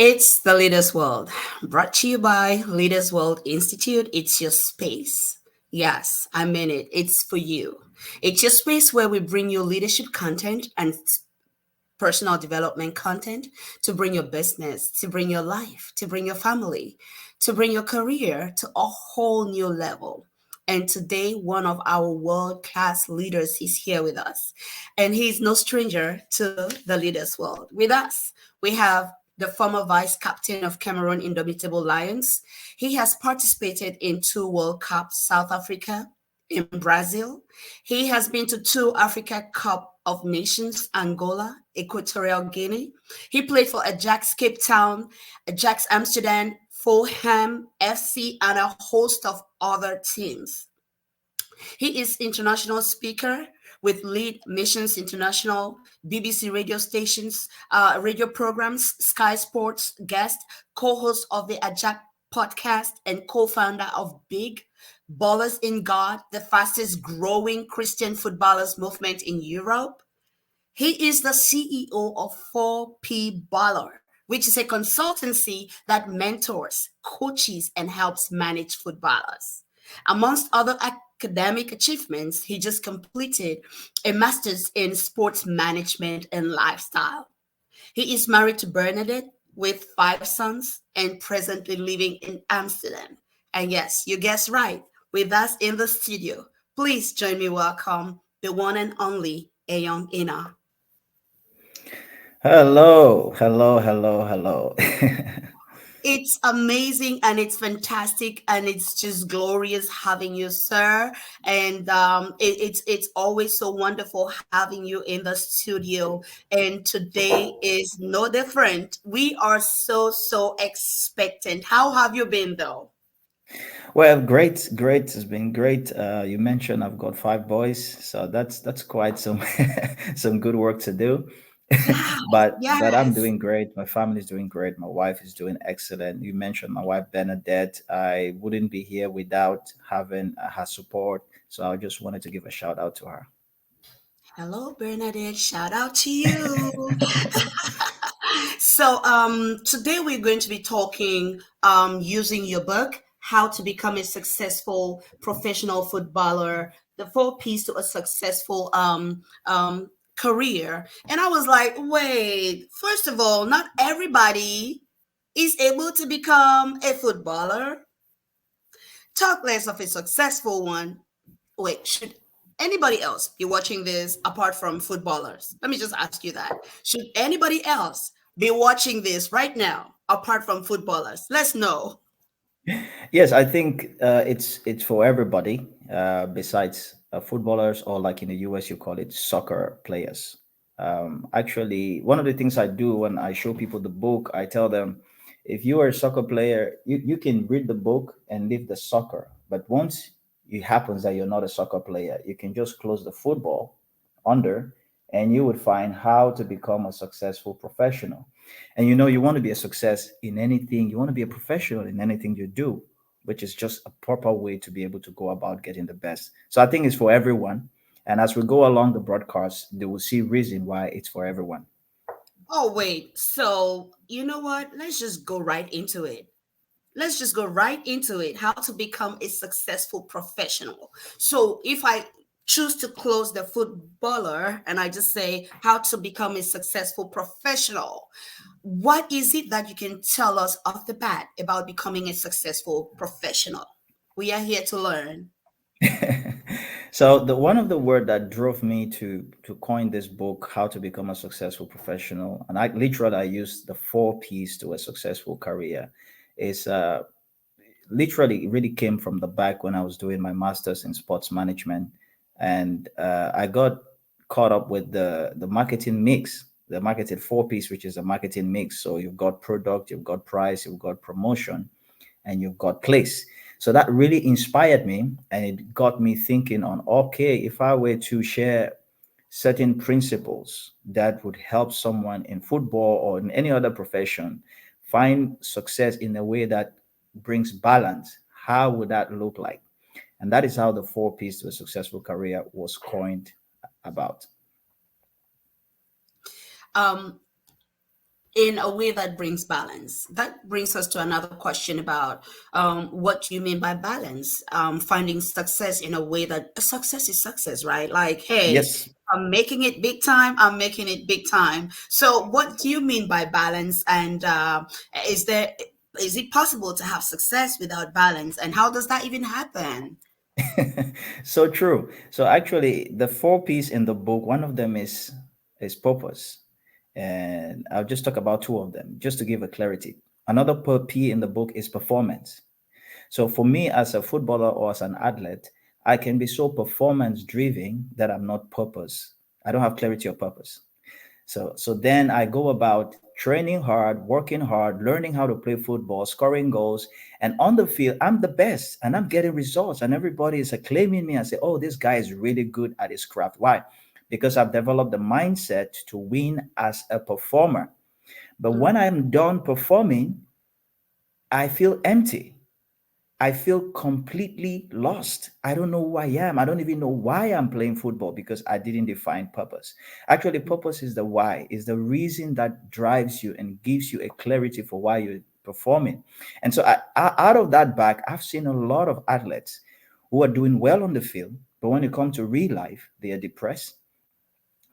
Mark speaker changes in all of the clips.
Speaker 1: It's the Leaders World, brought to you by Leaders World Institute. It's your space. Yes, I mean it. It's for you. It's your space where we bring you leadership content and personal development content to bring your business, to bring your life, to bring your family, to bring your career to a whole new level. And today, one of our world class leaders is here with us. And he's no stranger to the leaders world. With us, we have the former vice captain of Cameroon Indomitable Lions. He has participated in two World Cups, South Africa, in Brazil. He has been to two Africa Cup of Nations, Angola, Equatorial Guinea. He played for Ajax Cape Town, Ajax Amsterdam, Fulham FC, and a host of other teams. He is international speaker with Lead Missions International, BBC radio stations, radio programs, Sky Sports guest, co-host of the Ajax podcast, and co-founder of Big Ballers in God, the fastest growing Christian footballers movement in Europe. He is the CEO of 4P Baller, which is a consultancy that mentors, coaches, and helps manage footballers. Amongst other academic achievements, he just completed a master's in sports management and lifestyle. He is married to Bernadette with five sons and presently living in Amsterdam. And yes, you guessed right, with us in the studio. Please join me welcome the one and only Ayoung Ina.
Speaker 2: Hello, hello, hello, hello.
Speaker 1: It's amazing and it's fantastic and it's just glorious having you, sir. And it's always so wonderful having you in the studio. And today is no different. We are so expectant. How have you been though?
Speaker 2: Well, great, great. It's been great. You mentioned I've got five boys, so that's quite some some good work to do.
Speaker 1: Yes,
Speaker 2: but I'm
Speaker 1: yes.
Speaker 2: doing great. My family's doing great. My wife is doing excellent. You mentioned my wife Bernadette. I wouldn't be here without having her support. So I just wanted to give a shout out to her.
Speaker 1: Hello, Bernadette. Shout out to you. So, today we're going to be talking using your book, How to Become a Successful Professional Footballer, the four P's to a successful career. And I was like, wait, first of all, not everybody is able to become a footballer. Talk less of a successful one. Wait, should anybody else be watching this apart from footballers? Let me just ask you that. Should anybody else be watching this right now apart from footballers? Let's know.
Speaker 2: Yes, I think it's for everybody. Besides footballers, or like in the US, you call it soccer players. Actually, one of the things I do when I show people the book, I tell them, if you are a soccer player, you can read the book and leave the soccer. But once it happens that you're not a soccer player, you can just close the football under, and you would find how to become a successful professional. And you want to be a success in anything, you want to be a professional in anything you do, which is just a proper way to be able to go about getting the best. So I think it's for everyone. And as we go along the broadcast, they will see reason why it's for everyone.
Speaker 1: Oh, wait. So, you know what? Let's just go right into it. Let's just go right into it. How to become a successful professional. So, if I choose to close the footballer and I just say how to become a successful professional, what is it that you can tell us off the bat about becoming a successful professional? We are here to learn.
Speaker 2: So the one of the word that drove me to coin this book, How to Become a Successful Professional, and I used the four P's to a successful career, is literally it really came from the back when I was doing my master's in sports management, and I got caught up with the marketing mix, the marketing four piece, which is a marketing mix. So you've got product, you've got price, you've got promotion, and you've got place. So that really inspired me, and it got me thinking on, okay, if I were to share certain principles that would help someone in football or in any other profession find success in a way that brings balance, how would that look like? And that is how the four P's to a successful career was coined about.
Speaker 1: Um, in a way that brings balance. That brings us to another question about what do you mean by balance? Finding success in a way that success is success, right? Like, hey,
Speaker 2: Yes.
Speaker 1: I'm making it big time. I'm making it big time. So, what do you mean by balance? And is there is it possible to have success without balance? And how does that even happen?
Speaker 2: So true. So actually, the four P's in the book, one of them is purpose, and I'll just talk about two of them just to give a clarity. Another P in the book is performance. So for me, as a footballer or as an athlete, I can be so performance driven that I'm not purpose. I don't have clarity of purpose. So then I go about training hard, working hard, learning how to play football, scoring goals, and on the field I'm the best and I'm getting results and everybody is acclaiming me and say, "Oh, this guy is really good at his craft." Why? Because I've developed the mindset to win as a performer. But when
Speaker 1: Mm.
Speaker 2: I'm done performing, I feel empty. I feel completely lost. I don't know who I am. I don't even know why I'm playing football because I didn't define purpose. Actually, purpose is the why, is the reason that drives you and gives you a clarity for why you're performing. And so, out of that back, I've seen a lot of athletes who are doing well on the field, but when it comes to real life, they are depressed,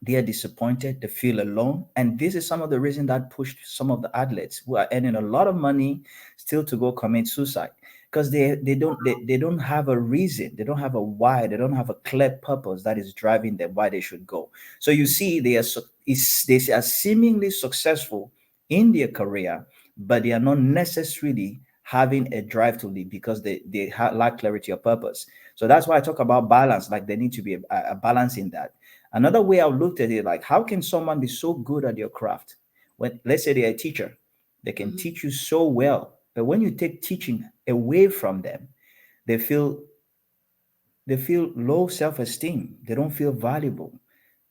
Speaker 2: they are disappointed, they feel alone. And this is some of the reason that pushed some of the athletes who are earning a lot of money still to go commit suicide. Because they don't have a reason, they don't have a why, they don't have a clear purpose that is driving them why they should go. So you see, they are seemingly successful in their career, but they are not necessarily having a drive to lead because lack clarity of purpose. So that's why I talk about balance. Like there need to be a balance in that. Another way I looked at it, like how can someone be so good at your craft? When let's say they're a teacher, they can
Speaker 1: Mhm.
Speaker 2: teach you so well, but when you take teaching away from them, they feel they feel low self-esteem. They don't feel valuable.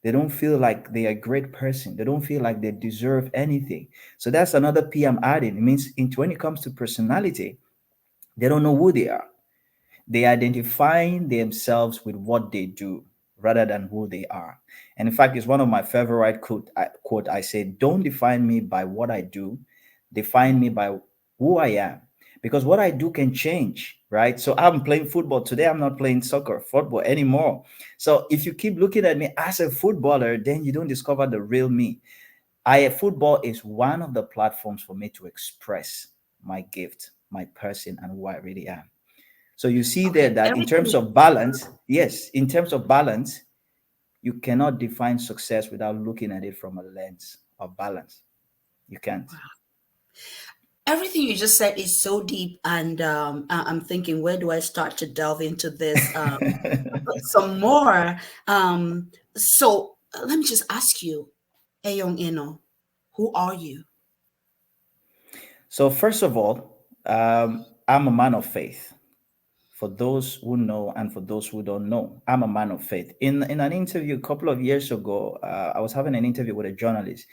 Speaker 2: They don't feel like they are a great person. They don't feel like they deserve anything. So that's another P I'm adding. It means when it comes to personality, they don't know who they are. They identify themselves with what they do rather than who they are. And in fact, it's one of my favorite quote. I say, "Don't define me by what I do, define me by who I am." Because what I do can change, right? So I'm playing football today. I'm not playing football anymore. So if you keep looking at me as a footballer, then you don't discover the real me. Football is one of the platforms for me to express my gift, my person, and who I really am. So you see there
Speaker 1: Okay,
Speaker 2: that in
Speaker 1: everything
Speaker 2: terms
Speaker 1: you
Speaker 2: of
Speaker 1: just said.
Speaker 2: balance, yes, in terms of balance, you cannot define success without looking at it from a lens of balance. You can't.
Speaker 1: Everything you just said is so deep, and I'm thinking, where do I start to delve into this some more? So let me just ask you, Eyong Ino, who are you?
Speaker 2: So first of all, I'm a man of faith. For those who know and for those who don't know, I'm a man of faith. In an interview a couple of years ago, I was having an interview with a journalist,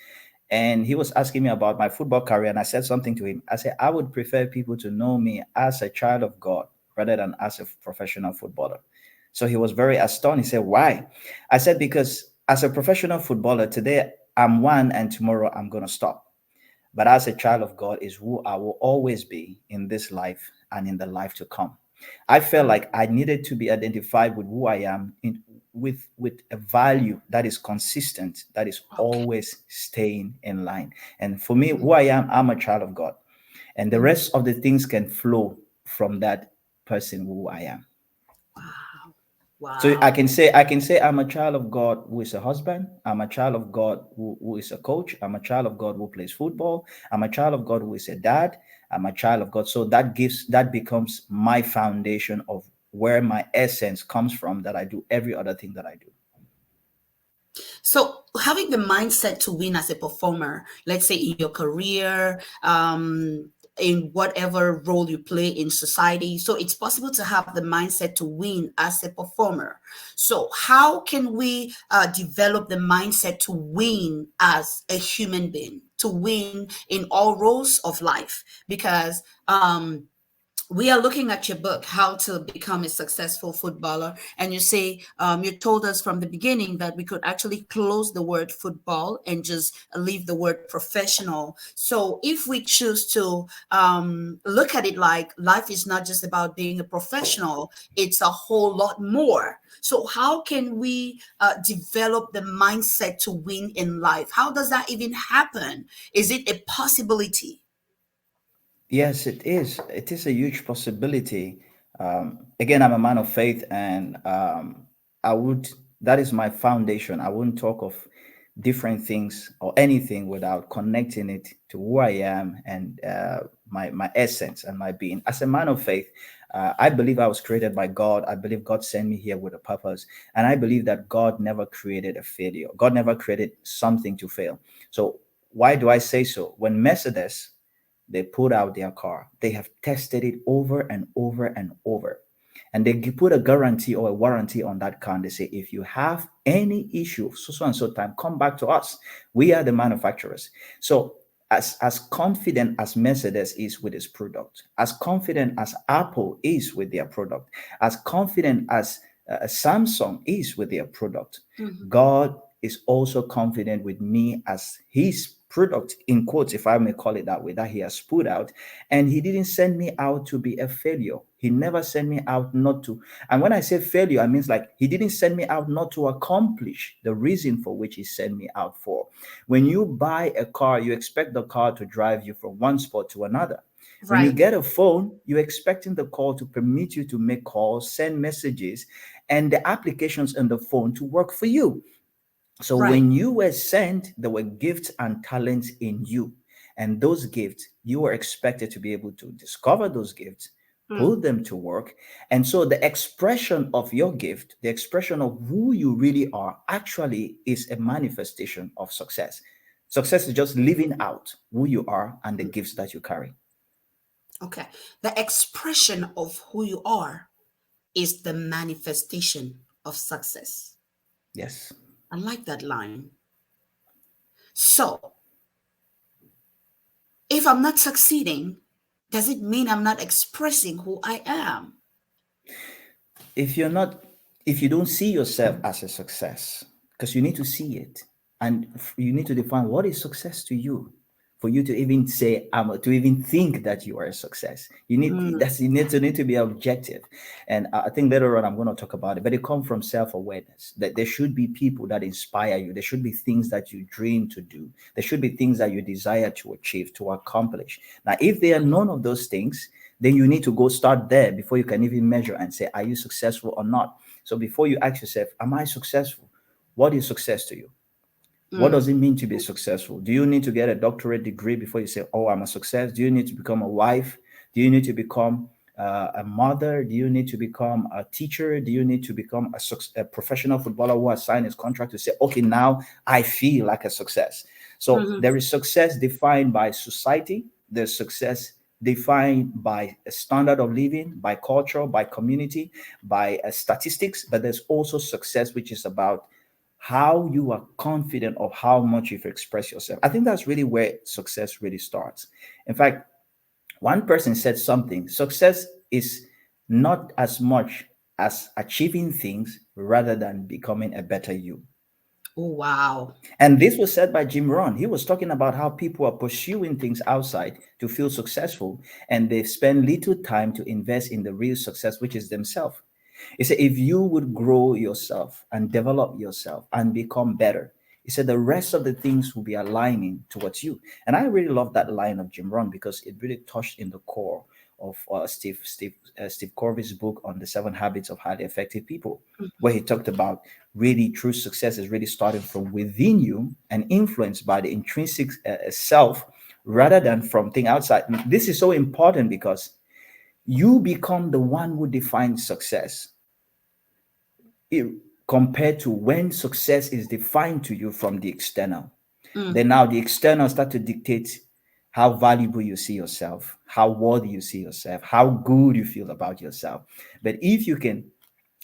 Speaker 2: and he was asking me about my football career, and I said something to him. I said I would prefer people to know me as a child of God rather than as a professional footballer. So he was very astonished. He said, "Why?" I said, "Because as a professional footballer today, I'm one, and tomorrow I'm gonna stop. But as a child of God is who I will always be in this life and in the life to come." I felt
Speaker 1: Mm.
Speaker 2: like I needed to be identified with who I am with a value that is consistent, that is
Speaker 1: Okay.
Speaker 2: always staying in line. And for me, who I am, I'm a child of God. And the
Speaker 1: Mm.
Speaker 2: rest of the things can flow from that person who I am.
Speaker 1: Wow.
Speaker 2: So I
Speaker 1: Wow.
Speaker 2: can say I can say I'm a child of God who is a husband. I'm a child of God who is a coach. I'm a child of God who plays football. I'm a child of God who is a dad. I'm a child of God. So that becomes my foundation of where my essence comes from, that I do every other thing that I do.
Speaker 1: So having the mindset to win as a performer, let's say in your career, in whatever role you play in society, so it's possible to have the mindset to win as a performer. So how can we develop the mindset to win as a human being, to win in all roles of life? Because we are looking at your book, How to Become a Successful Footballer. And you say, you told us from the beginning that we could actually close the word football and just leave the word professional. So if we choose to look at it like life is not just about being a professional, it's a whole lot more. So how can we develop the mindset to win in life? How does that even happen? Is it a possibility?
Speaker 2: Yes, it is. It is a huge possibility. Again, I'm a man of faith, and I would, that is my foundation. I wouldn't talk of different things or anything without connecting it to who I am and my essence and my being. As a man of faith, I believe I was created by God. I believe God sent me here with a purpose. And I believe that God never created a failure. God never created something to fail. So why do I say so? When Mercedes, they put out their car, they have tested it over and over and over, and they put a guarantee or a warranty on that car, and they say, if you have any issue so and so time, come back to us. We are the manufacturers. So as confident as Mercedes is with its product, as confident as Apple is with their product, as confident as Samsung is with their product,
Speaker 1: Mhm.
Speaker 2: God is also confident with me as his product, in quotes, if I may call it that way, that he has put out. And he didn't send me out to be a failure. He never sent me out not to. And when I say failure, I mean like he didn't send me out not to accomplish the reason for which he sent me out for. When you buy a car, you expect the car to drive you from one spot to another. When you
Speaker 1: Right,
Speaker 2: get a phone, you're expecting the call to permit you to make calls, send messages, and the applications in the phone to work for you. So
Speaker 1: right.
Speaker 2: when you were sent, there were gifts and talents in you. And those gifts, you were expected to be able to discover those gifts,
Speaker 1: Mm.
Speaker 2: put them to work. And so the expression of your gift, the expression of who you really are, actually is a manifestation of success. Success is just living out who you are and the gifts that you carry.
Speaker 1: Okay. The expression of who you are is the manifestation of success.
Speaker 2: Yes.
Speaker 1: I like that line. So, if I'm not succeeding, does it mean I'm not expressing who I am?
Speaker 2: If you're not, if you don't see yourself as a success, because you need to see it, and you need to define what is success to you for you to even say to even think that you are a success. You need,
Speaker 1: Mm.
Speaker 2: that's, you need to be objective. And I think later on I'm going to talk about it, but it comes from self-awareness that there should be people that inspire you. There should be things that you dream to do. There should be things that you desire to achieve, to accomplish. Now if there are none of those things, then you need to go start there before you can even measure and say, are you successful or not? So before you ask yourself, am I successful? What is success to you? What
Speaker 1: Mm.
Speaker 2: does it mean to be successful? Do you need to get a doctorate degree before you say, oh, I'm a success? Do you need to become a wife? Do you need to become a mother? Do you need to become a teacher? Do you need to become a professional footballer who has signed his contract to say, okay, now I feel like a success? So
Speaker 1: Mhm.
Speaker 2: there is success defined by society. There's success defined by a standard of living, by culture, by community, by statistics. But there's also success, which is about how you are confident of how much you've expressed yourself. I think that's really where success really starts. In fact, one person said something, success is not as much as achieving things rather than becoming a better you.
Speaker 1: Oh, wow.
Speaker 2: And this was said by Jim Rohn. He was talking about how people are pursuing things outside to feel successful, and they spend little time to invest in the real success, which is themselves. He said, if you would grow yourself and develop yourself and become better, he said the rest of the things will be aligning towards you. And I really love that line of Jim Rohn because it really touched in the core of Steve Covey's book on the 7 habits of highly effective people, where he talked about really true success is really starting from within you and influenced by the intrinsic self rather than from thing outside. This is so important because you become the one who defines success it- compared to when success is defined to you from the external.
Speaker 1: Mm.
Speaker 2: Then now the external start to dictate how valuable you see yourself, how worthy you see yourself, how good you feel about yourself. But if you can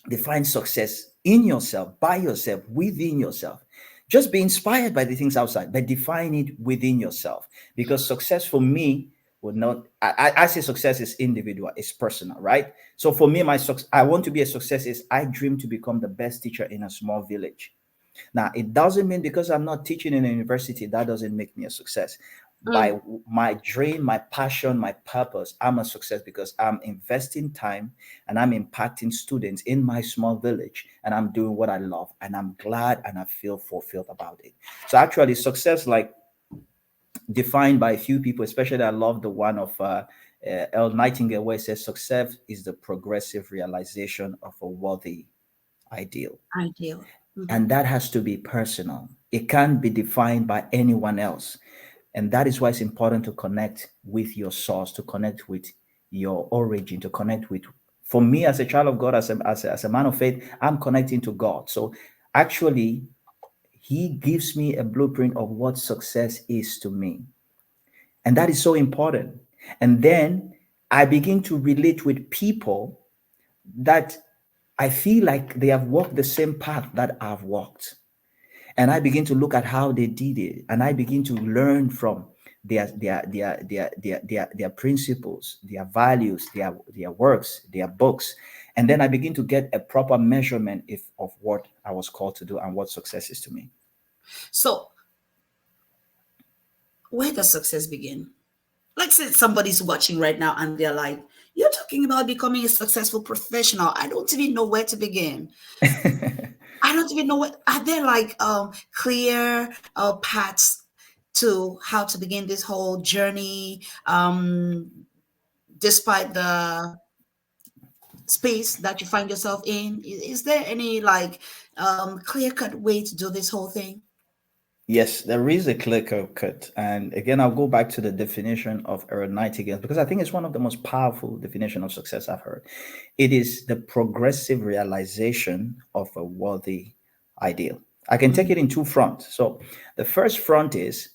Speaker 2: define success in yourself, by yourself, within yourself, just be inspired by the things outside, but define it within yourself. Because success for me would not. I say success is individual, it's personal, right? So for me, I want to be a success is I dream to become the best teacher in a small village. Now, it doesn't mean because I'm not teaching in a university, that doesn't make me a success.
Speaker 1: Mm.
Speaker 2: By my dream, my passion, my purpose, I'm a success because I'm investing time and I'm impacting students in my small village and I'm doing what I love and I'm glad and I feel fulfilled about it. So actually, success, like defined by a few people, especially I love the one of L. Nightingale, where it says success is the progressive realization of a worthy ideal.
Speaker 1: Ideal. Hmm.
Speaker 2: And that has to be personal. It can't be defined by anyone else. And that is why it's important to connect with your source, to connect with your origin, to connect with, for me as a child of God, as a man of faith, I'm connecting to God. So actually, He gives me a blueprint of what success is to me. And that is so important. And then I begin to relate with people that I feel like they have walked the same path that I've walked. And I begin to look at how they did it. And I begin to learn from their principles, their values, their works, their books. And then I begin to get a proper measurement of what I was called to do and what success is to me.
Speaker 1: So, where does success begin? Like, say somebody's watching right now and they're like, "You're talking about becoming a successful professional. I don't even know where to begin. I don't even know what are there like clear paths to how to begin this whole journey, despite the space that you find yourself in? Is there any like clear cut way to do this whole thing?
Speaker 2: Yes, there is a clear cut. And again, I'll go back to the definition of Earl Nightingale because I think it's one of the most powerful definition of success I've heard. It is the progressive realization of a worthy ideal. I can take
Speaker 1: Mhm.
Speaker 2: it in two fronts. So the first front is,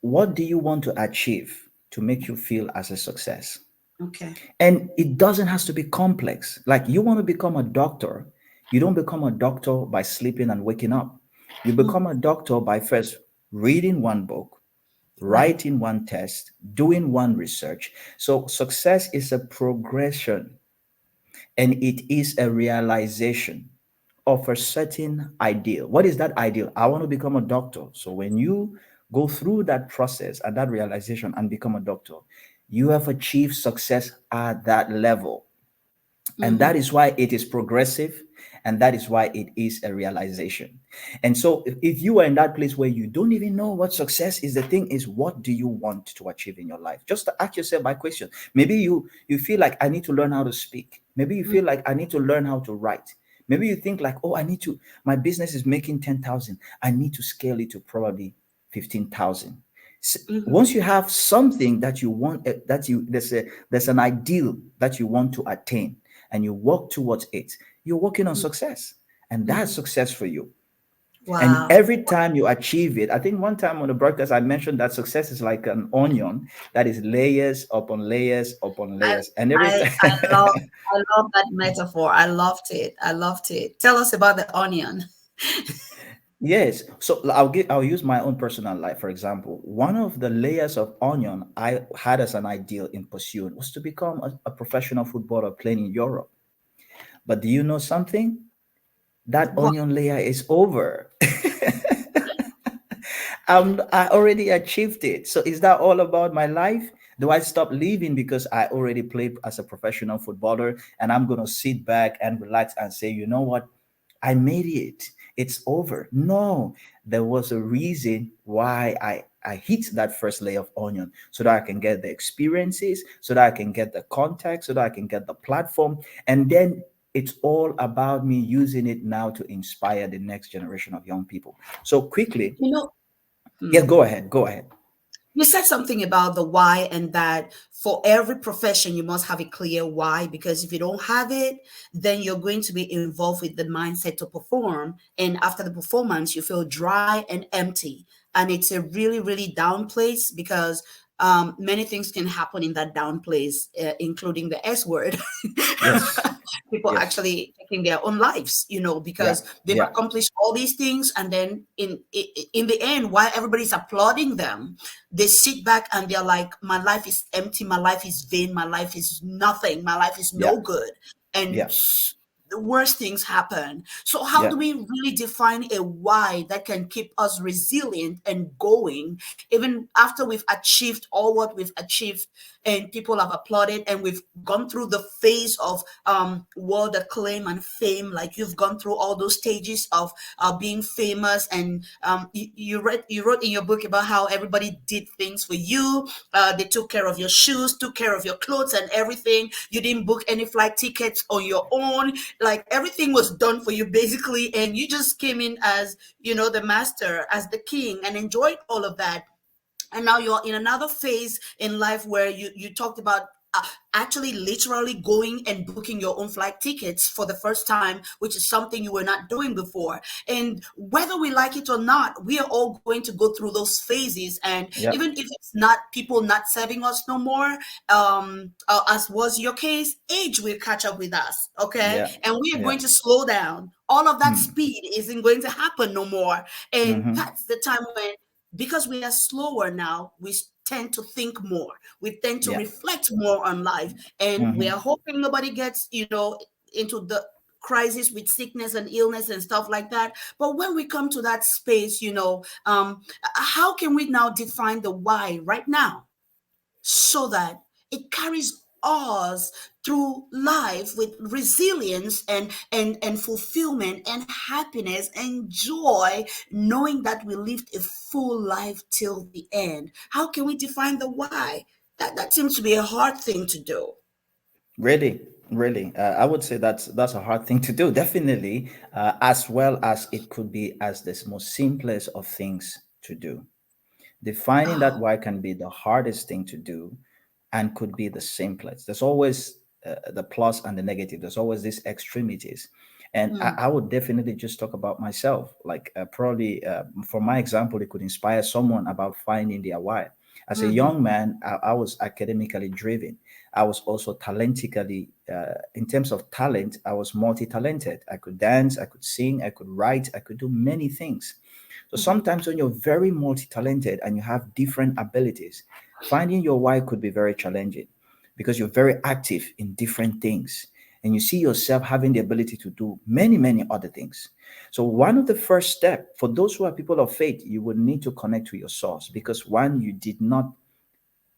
Speaker 2: what do you want to achieve to make you feel as a success?
Speaker 1: Okay.
Speaker 2: And it doesn't have to be complex. Like you want to become a doctor, you don't become a doctor by sleeping and waking up. You become
Speaker 1: Mhm.
Speaker 2: a doctor by first reading one book,
Speaker 1: Right.
Speaker 2: writing one test, doing one research. So success is a progression and it is a realization of a certain ideal. What is that ideal? I want to become a doctor. So when you go through that process and that realization and become a doctor, you have achieved success at that level. And that
Speaker 1: Hmm.
Speaker 2: is why it is progressive and that is why it is a realization. And so if you are in that place where you don't even know what success is, the thing is, what do you want to achieve in your life? Just to ask yourself by question. Maybe you feel like I need to learn how to speak. Maybe you feel like I need to learn how to write. Maybe you think like, oh, I need to, my business is making 10,000. I need to scale it to probably 15,000.
Speaker 1: Hmm.
Speaker 2: Once you have something that you want, there's an ideal that you want to attain and you work towards it, you're working on success. And that's
Speaker 1: Hmm.
Speaker 2: success for you. And
Speaker 1: Wow.
Speaker 2: every time you achieve it, I think one time on the broadcast, I mentioned that success is like an onion that is layers upon layers upon
Speaker 1: I
Speaker 2: layers. And every
Speaker 1: I
Speaker 2: time,
Speaker 1: I love that metaphor. I loved it. I loved it. Tell us about the onion.
Speaker 2: yes. So I'll use my own personal life, for example. One of the layers of onion I had as an ideal in pursuit was to become a professional footballer playing in Europe. But do you know something? That
Speaker 1: What?
Speaker 2: onion layer is over. I already achieved it. So is that all about my life? Do I stop living because I already played as a professional footballer and I'm going to sit back and relax and say, you know what? I made it. It's over. No, there was a reason why I hit that first layer of onion so that I can get the experiences, so that I can get the contact, so that I can get the platform. And then it's all about me using it now to inspire the next generation of young people. So quickly,
Speaker 1: You know,
Speaker 2: yeah,
Speaker 1: hmm.
Speaker 2: go ahead. Go ahead.
Speaker 1: You said something about the why and that for every profession you must have a clear why, because if you don't have it, then you're going to be involved with the mindset to perform, and after the performance you feel dry and empty. and it's a really, really down place because many things can happen in that down place, including the S word.
Speaker 2: Yes.
Speaker 1: People
Speaker 2: Yes.
Speaker 1: actually taking their own lives,
Speaker 2: Yeah.
Speaker 1: because they've
Speaker 2: Yeah.
Speaker 1: accomplished all these things, and then in the end, while everybody's applauding them, they sit back and they're like, "My life is empty. My life is vain. My life is nothing. My life is
Speaker 2: Yeah.
Speaker 1: no good." And
Speaker 2: Yeah.
Speaker 1: the worst things happen. So, how
Speaker 2: Yeah.
Speaker 1: do we really define a why that can keep us resilient and going, even after we've achieved all what we've achieved and people have applauded and we've gone through the phase of world acclaim and fame? Like, you've gone through all those stages of being famous, and you wrote in your book about how everybody did things for you. They took care of your shoes, took care of your clothes and everything. You didn't book any flight tickets on your own. Like, everything was done for you basically, and you just came in as, the master, as the king, and enjoyed all of that. And now you're in another phase in life where you talked about actually literally going and booking your own flight tickets for the first time, which is something you were not doing before. And whether we like it or not, we are all going to go through those phases. And
Speaker 2: Yeah.
Speaker 1: even if it's not people not serving us no more, as was your case, age will catch up with us. Okay,
Speaker 2: Yeah.
Speaker 1: and we are
Speaker 2: Yeah.
Speaker 1: going to slow down. All of that
Speaker 2: Mm.
Speaker 1: speed isn't going to happen no more. And
Speaker 2: Mm-hmm.
Speaker 1: that's the time when, because we are slower now, we tend to think more. We tend to
Speaker 2: Yeah.
Speaker 1: reflect more on life. And we
Speaker 2: Mm-hmm.
Speaker 1: are hoping nobody gets, into the crisis with sickness and illness and stuff like that. But when we come to that space, how can we now define the why right now, so that it carries us through life with resilience and fulfillment and happiness and joy, knowing that we lived a full life till the end? How can we define the why? That seems to be a hard thing to do.
Speaker 2: Really, really, I would say that's a hard thing to do. Definitely, as well as it could be as the most simplest of things to do. Defining that
Speaker 1: Oh.
Speaker 2: why can be the hardest thing to do, and could be the simplest. There's always the plus and the negative. There's always these extremities, and I,
Speaker 1: Mm,
Speaker 2: I would definitely just talk about myself. Like probably, for my example, it could inspire someone about finding their why. As a
Speaker 1: mhm,
Speaker 2: young man, I was academically driven. I was also talentically, in terms of talent, I was multi-talented. I could dance, I could sing, I could write, I could do many things. So
Speaker 1: mhm,
Speaker 2: sometimes when you're very multi-talented and you have different abilities, finding your why could be very challenging because you're very active in different things and you see yourself having the ability to do many, many other things. So one of the first step for those who are people of faith, you would need to connect to your source because one,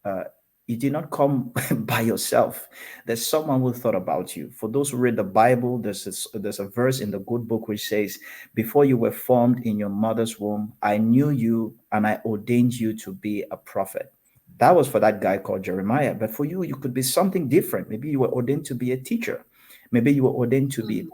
Speaker 2: uh, you did not come by yourself. There's someone who thought about you. For those who read the Bible, there's a verse in the good book which says, "Before you were formed in your mother's womb, I knew you and I ordained you to be a prophet." That was for that guy called Jeremiah. But for you, you could be something different. Maybe you were ordained to be a teacher. Maybe you were ordained to be
Speaker 1: mhm,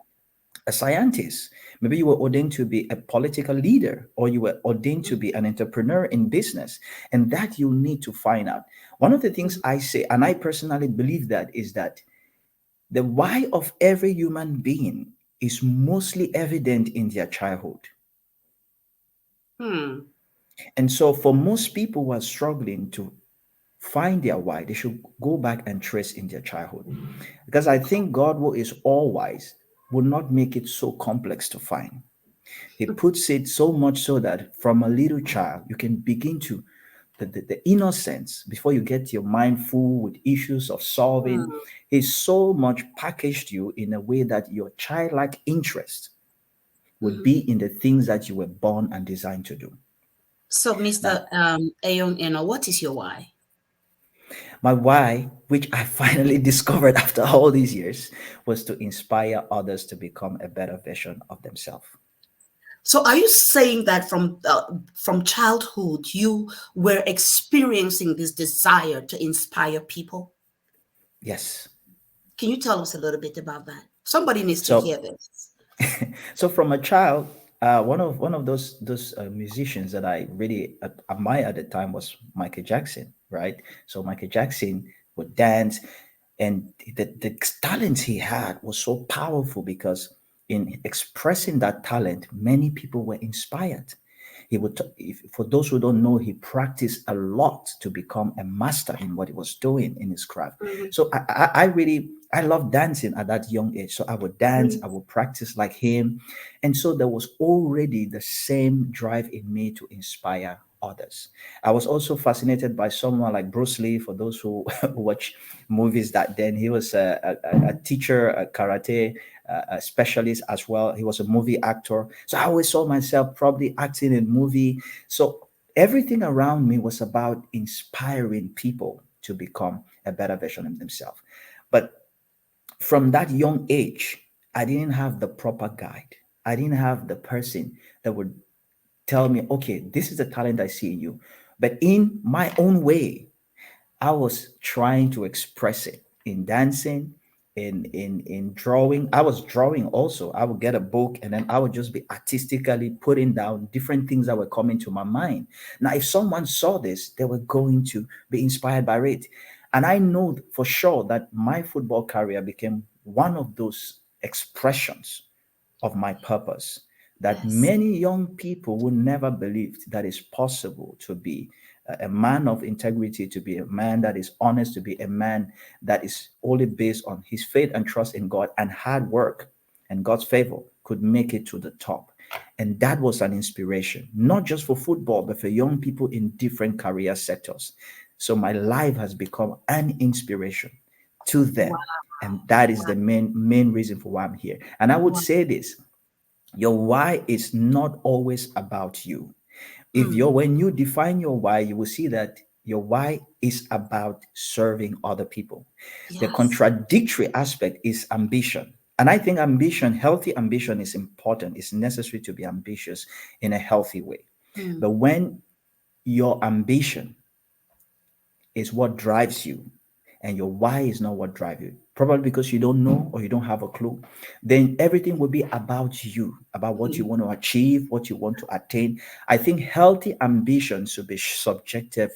Speaker 2: a scientist. Maybe you were ordained to be a political leader, or you were ordained to be an entrepreneur in business. And that you need to find out. One of the things
Speaker 1: mhm,
Speaker 2: I say, and I personally believe that, is that the why of every human being is mostly evident in their childhood.
Speaker 1: hmm,
Speaker 2: And so, for most people who are struggling to find their why, they should go back and trace in their childhood. Because I
Speaker 1: okay.
Speaker 2: think God, who is all wise, will not make it so complex to find. He puts it so much so that from a little child, you can begin to, the innocence, before you get your mind full with issues of solving,
Speaker 1: Hmm.
Speaker 2: is so much packaged you in a way that your childlike interest would
Speaker 1: Mhm.
Speaker 2: be in the things that you were born and designed to do.
Speaker 1: So,
Speaker 2: Now,
Speaker 1: Mr. Ayon Eno, what is your why?
Speaker 2: my why, which I finally discovered after all these years, was to inspire others to become a better version of themselves.
Speaker 1: So, are you saying that from childhood you were experiencing this desire to inspire people?
Speaker 2: Yes.
Speaker 1: Can you tell us a little bit about that? Somebody needs to hear
Speaker 2: So
Speaker 1: this.
Speaker 2: so from a child, one of those musicians that I really admired at the time was Michael Jackson, right? So Michael Jackson would dance, and the talent he had was so powerful because in expressing that talent, many people were inspired. He would, for those who don't know, he practiced a lot to become a master in what he was doing in his craft.
Speaker 1: Mhm.
Speaker 2: So I really, I love dancing at that young age. So I would dance,
Speaker 1: Mhm.
Speaker 2: I would practice like him. And so there was already the same drive in me to inspire others. I was also fascinated by someone like Bruce Lee. For those who watch movies that then, he was a teacher, a karate a specialist as well. He was a movie actor. So I always saw myself probably acting in movie. So everything around me was about inspiring people to become a better version of themselves. But from that young age, I didn't have the proper guide. I didn't have the person that would tell me, okay, this is the talent I see in you. But in my own way, I was trying to express it in dancing, in drawing. I was drawing also. I would get a book and then I would just be artistically putting down different things that were coming to my mind. Now, if someone saw this, they were going to be inspired by it. And I know for sure that my football career became one of those expressions of my purpose that
Speaker 1: Yes.
Speaker 2: many young people would never believed that it's possible to be a man of integrity, to be a man that is honest, to be a man that is only based on his faith and trust in God and hard work and God's favor could make it to the top. And that was an inspiration, not just for football, but for young people in different career sectors. So my life has become an inspiration to
Speaker 1: Wow.
Speaker 2: them. And that is
Speaker 1: Wow.
Speaker 2: the main reason for why I'm here. And I would
Speaker 1: Wow.
Speaker 2: say this: your why is not always about you. If
Speaker 1: Mm.
Speaker 2: you're When you define your why, you will see that your why is about serving other people. The
Speaker 1: Yes.
Speaker 2: contradictory aspect is ambition. And I think ambition, healthy ambition, is important. It's necessary to be ambitious in a healthy way.
Speaker 1: Mm.
Speaker 2: But when your ambition is what drives you and your why is not what drives you, probably because you don't know or you don't have a clue, then everything will be about you, about what you
Speaker 1: Mm.
Speaker 2: want to achieve, what you want to attain. I think healthy ambition should be subjected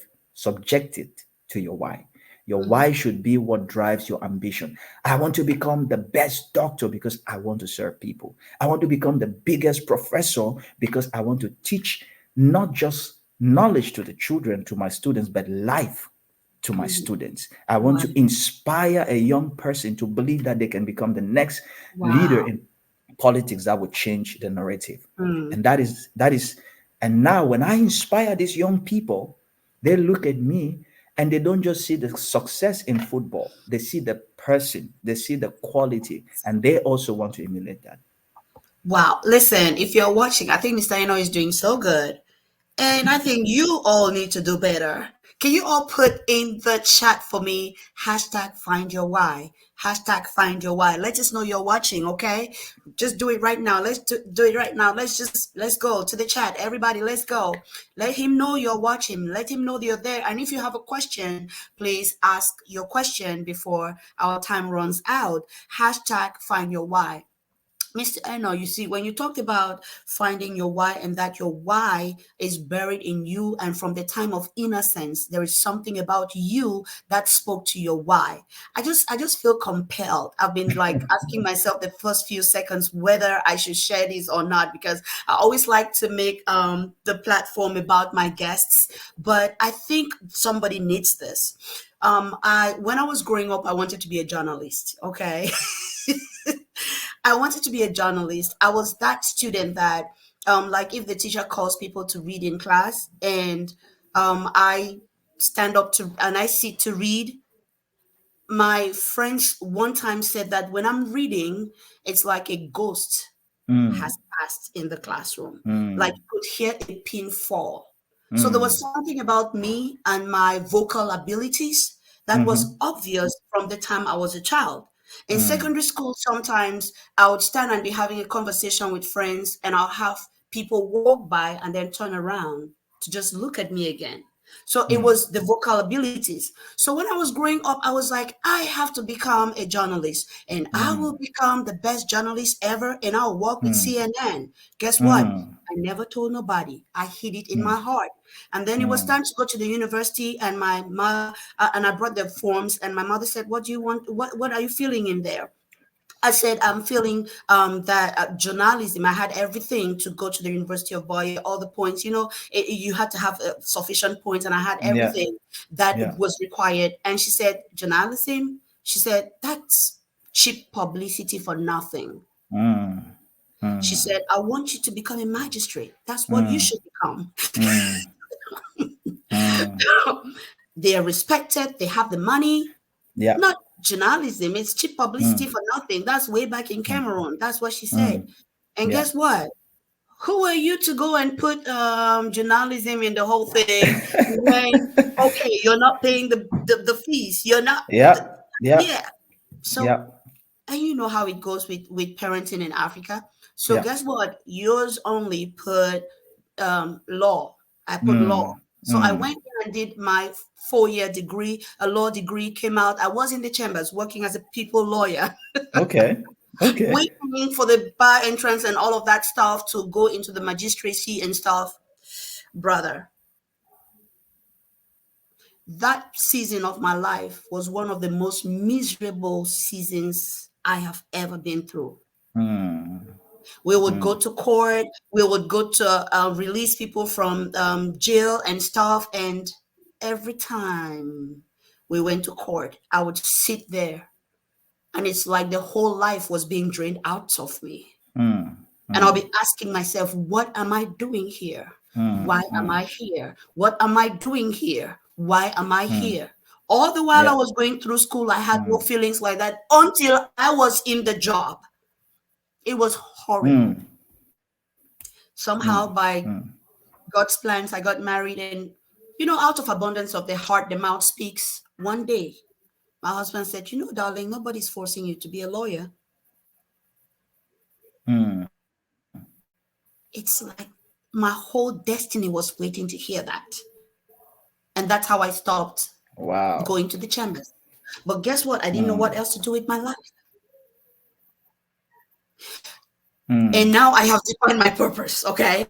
Speaker 2: to your why. Your
Speaker 1: Mm.
Speaker 2: why should be what drives your ambition. I want to become the best doctor because I want to serve people. I want to become the biggest professor because I want to teach not just knowledge to the children, to my students, but life to my
Speaker 1: Mm.
Speaker 2: students. I want
Speaker 1: Wow.
Speaker 2: to inspire a young person to believe that they can become the next leader
Speaker 1: Wow.
Speaker 2: in politics that would change the narrative.
Speaker 1: Mm.
Speaker 2: And and now when I inspire these young people, they look at me and they don't just see the success in football, they see the person, they see the quality, and they also want to emulate that.
Speaker 1: Wow. Listen, if you're watching, I think Mr. Eno is doing so good. And I think you all need to do better. Can you all put in the chat for me hashtag find your why? Hashtag find your why. Let us know you're watching, okay? Just do it right now. Do it right now. Let's go to the chat. Everybody, let's go. Let him know you're watching. Let him know that you're there. And if you have a question, please ask your question before our time runs out. Hashtag find your why. Mr. Eno, you see, when you talked about finding your why and that your why is buried in you, and from the time of innocence, there is something about you that spoke to your why. I just feel compelled. I've been like asking myself the first few seconds whether I should share this or not because I always like to make the platform about my guests, but I think somebody needs this. I when I was growing up, I wanted to be a journalist. Okay. I wanted to be a journalist. I was that student that, like, if the teacher calls people to read in class and I stand up to and I sit to read, my friends one time said that when I'm reading, it's like a ghost
Speaker 2: Mm,
Speaker 1: has passed in the classroom. Like
Speaker 2: mm,
Speaker 1: you could hear a pin fall. So there was
Speaker 2: mm,
Speaker 1: something about me and my vocal abilities that was
Speaker 2: mhm,
Speaker 1: obvious from the time I was a child. In
Speaker 2: mm,
Speaker 1: secondary school, sometimes I would stand and be having a conversation with friends, and I'll have people walk by and then turn around to just look at me again. So it
Speaker 2: mm,
Speaker 1: was the vocal abilities. So when I was growing up, I was like, I have to become a journalist and I will
Speaker 2: mm,
Speaker 1: become the best journalist ever and I'll work with
Speaker 2: mm,
Speaker 1: CNN. Guess what?
Speaker 2: mm,
Speaker 1: I never told nobody. I hid it in my
Speaker 2: mm,
Speaker 1: heart. And then it was
Speaker 2: mm,
Speaker 1: time to go to the university and and I brought the forms and my mother said, what do you want? What are you feeling in there? I said I'm feeling that journalism. I had everything to go to the University of Bayer. All the points, you had to have sufficient points, and I had
Speaker 2: Yeah.
Speaker 1: everything that
Speaker 2: Yeah.
Speaker 1: was required. And she said, journalism. She said that's cheap publicity for nothing.
Speaker 2: Mm.
Speaker 1: She
Speaker 2: Mm.
Speaker 1: said, I want you to become a magistrate. That's what you
Speaker 2: Mm.
Speaker 1: should become.
Speaker 2: Mm. Mm.
Speaker 1: They are respected. They have the money.
Speaker 2: Yeah.
Speaker 1: Not journalism. It's cheap publicity
Speaker 2: Mm.
Speaker 1: for nothing. That's way back in
Speaker 2: Mm.
Speaker 1: Cameroon. That's what she said.
Speaker 2: Mm.
Speaker 1: And
Speaker 2: Yeah.
Speaker 1: guess what? Who are you to go and put journalism in the whole thing when, okay, you're not paying the fees. You're not,
Speaker 2: Yeah. Yeah.
Speaker 1: yeah. So,
Speaker 2: Yeah.
Speaker 1: and you know how it goes with parenting in Africa. So
Speaker 2: Yeah.
Speaker 1: guess what? Yours only put law. I put law.
Speaker 2: Mm.
Speaker 1: So I
Speaker 2: Mm.
Speaker 1: went there and did my 4-year degree, a law degree, came out. I was in the chambers working as a people lawyer,
Speaker 2: Okay. Okay.
Speaker 1: waiting for the bar entrance and all of that stuff to go into the magistracy and stuff. Brother, that season of my life was one of the most miserable seasons I have ever been through.
Speaker 2: Mm.
Speaker 1: We would go
Speaker 2: Mm.
Speaker 1: to court, we would go to release people from jail and stuff. And every time we went to court, I would sit there, and it's like the whole life was being drained out of me.
Speaker 2: Mm.
Speaker 1: And I'll
Speaker 2: Mm.
Speaker 1: be asking myself, what am I doing here? Why
Speaker 2: Mm.
Speaker 1: am
Speaker 2: Mm.
Speaker 1: I here? What am I doing here? Why am I
Speaker 2: Mm.
Speaker 1: here? All the while I
Speaker 2: Yeah.
Speaker 1: was going through school, I had no
Speaker 2: Mm.
Speaker 1: feelings like that until I was in the job. It was horrible.
Speaker 2: Mm.
Speaker 1: Somehow,
Speaker 2: Mm.
Speaker 1: by
Speaker 2: Mm.
Speaker 1: God's plans, I got married. And, out of abundance of the heart, the mouth speaks. One day, my husband said, darling, nobody's forcing you to be a lawyer.
Speaker 2: Mm.
Speaker 1: It's like my whole destiny was waiting to hear that. And that's how I stopped
Speaker 2: Wow.
Speaker 1: going to the chambers. But guess what? I didn't know what
Speaker 2: Mm.
Speaker 1: else to do with my life. And
Speaker 2: Mm.
Speaker 1: now I have defined my purpose, okay?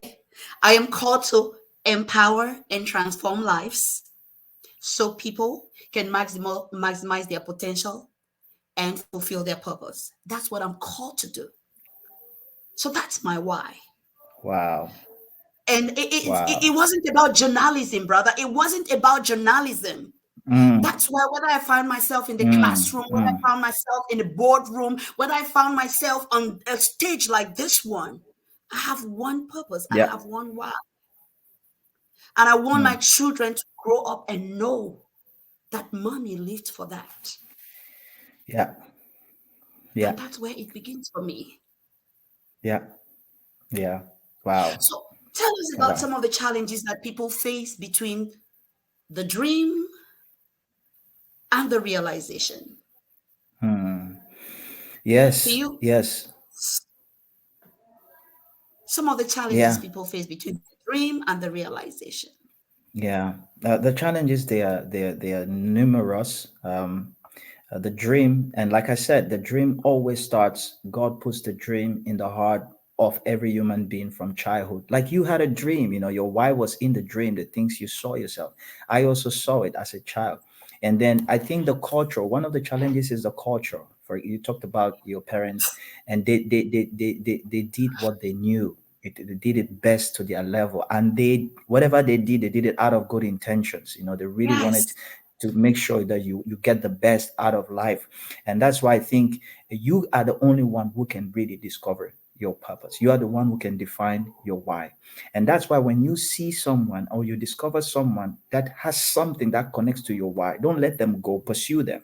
Speaker 1: I am called to empower and transform lives so people can maximize their potential and fulfill their purpose. That's what I'm called to do. So that's my why.
Speaker 2: Wow.
Speaker 1: And it
Speaker 2: Wow.
Speaker 1: wasn't about journalism, brother. It wasn't about journalism.
Speaker 2: Mm.
Speaker 1: That's why whether I found myself in the
Speaker 2: Mm.
Speaker 1: classroom, whether
Speaker 2: Mm.
Speaker 1: I found myself in the boardroom, whether I found myself on a stage like this one, I have one purpose. I
Speaker 2: Yeah.
Speaker 1: have one why. And I want my
Speaker 2: Mm.
Speaker 1: children to grow up and know that mommy lived for that.
Speaker 2: Yeah.
Speaker 1: And
Speaker 2: Yeah.
Speaker 1: that's where it begins for me.
Speaker 2: Yeah. Yeah. Wow.
Speaker 1: So tell us about
Speaker 2: Wow.
Speaker 1: some of the challenges that people face between the dream and the realization.
Speaker 2: Hmm.
Speaker 1: To
Speaker 2: Yes.
Speaker 1: you,
Speaker 2: Yes.
Speaker 1: some of the challenges
Speaker 2: Yeah.
Speaker 1: people face between the dream and the realization.
Speaker 2: Yeah. The challenges, they are numerous. The dream, and like I said, the dream always starts. God puts the dream in the heart of every human being from childhood. Like you had a dream, your why was in the dream, the things you saw yourself. I also saw it as a child. And then I think the culture, one of the challenges is the culture. For you talked about your parents, and they did what they knew. They did it best to their level, and they whatever they did it out of good intentions. They really wanted
Speaker 1: Yes.
Speaker 2: to make sure that you get the best out of life. And that's why I think you are the only one who can really discover your purpose. You are the one who can define your why. And that's why when you see someone or you discover someone that has something that connects to your why, don't let them go. Pursue them,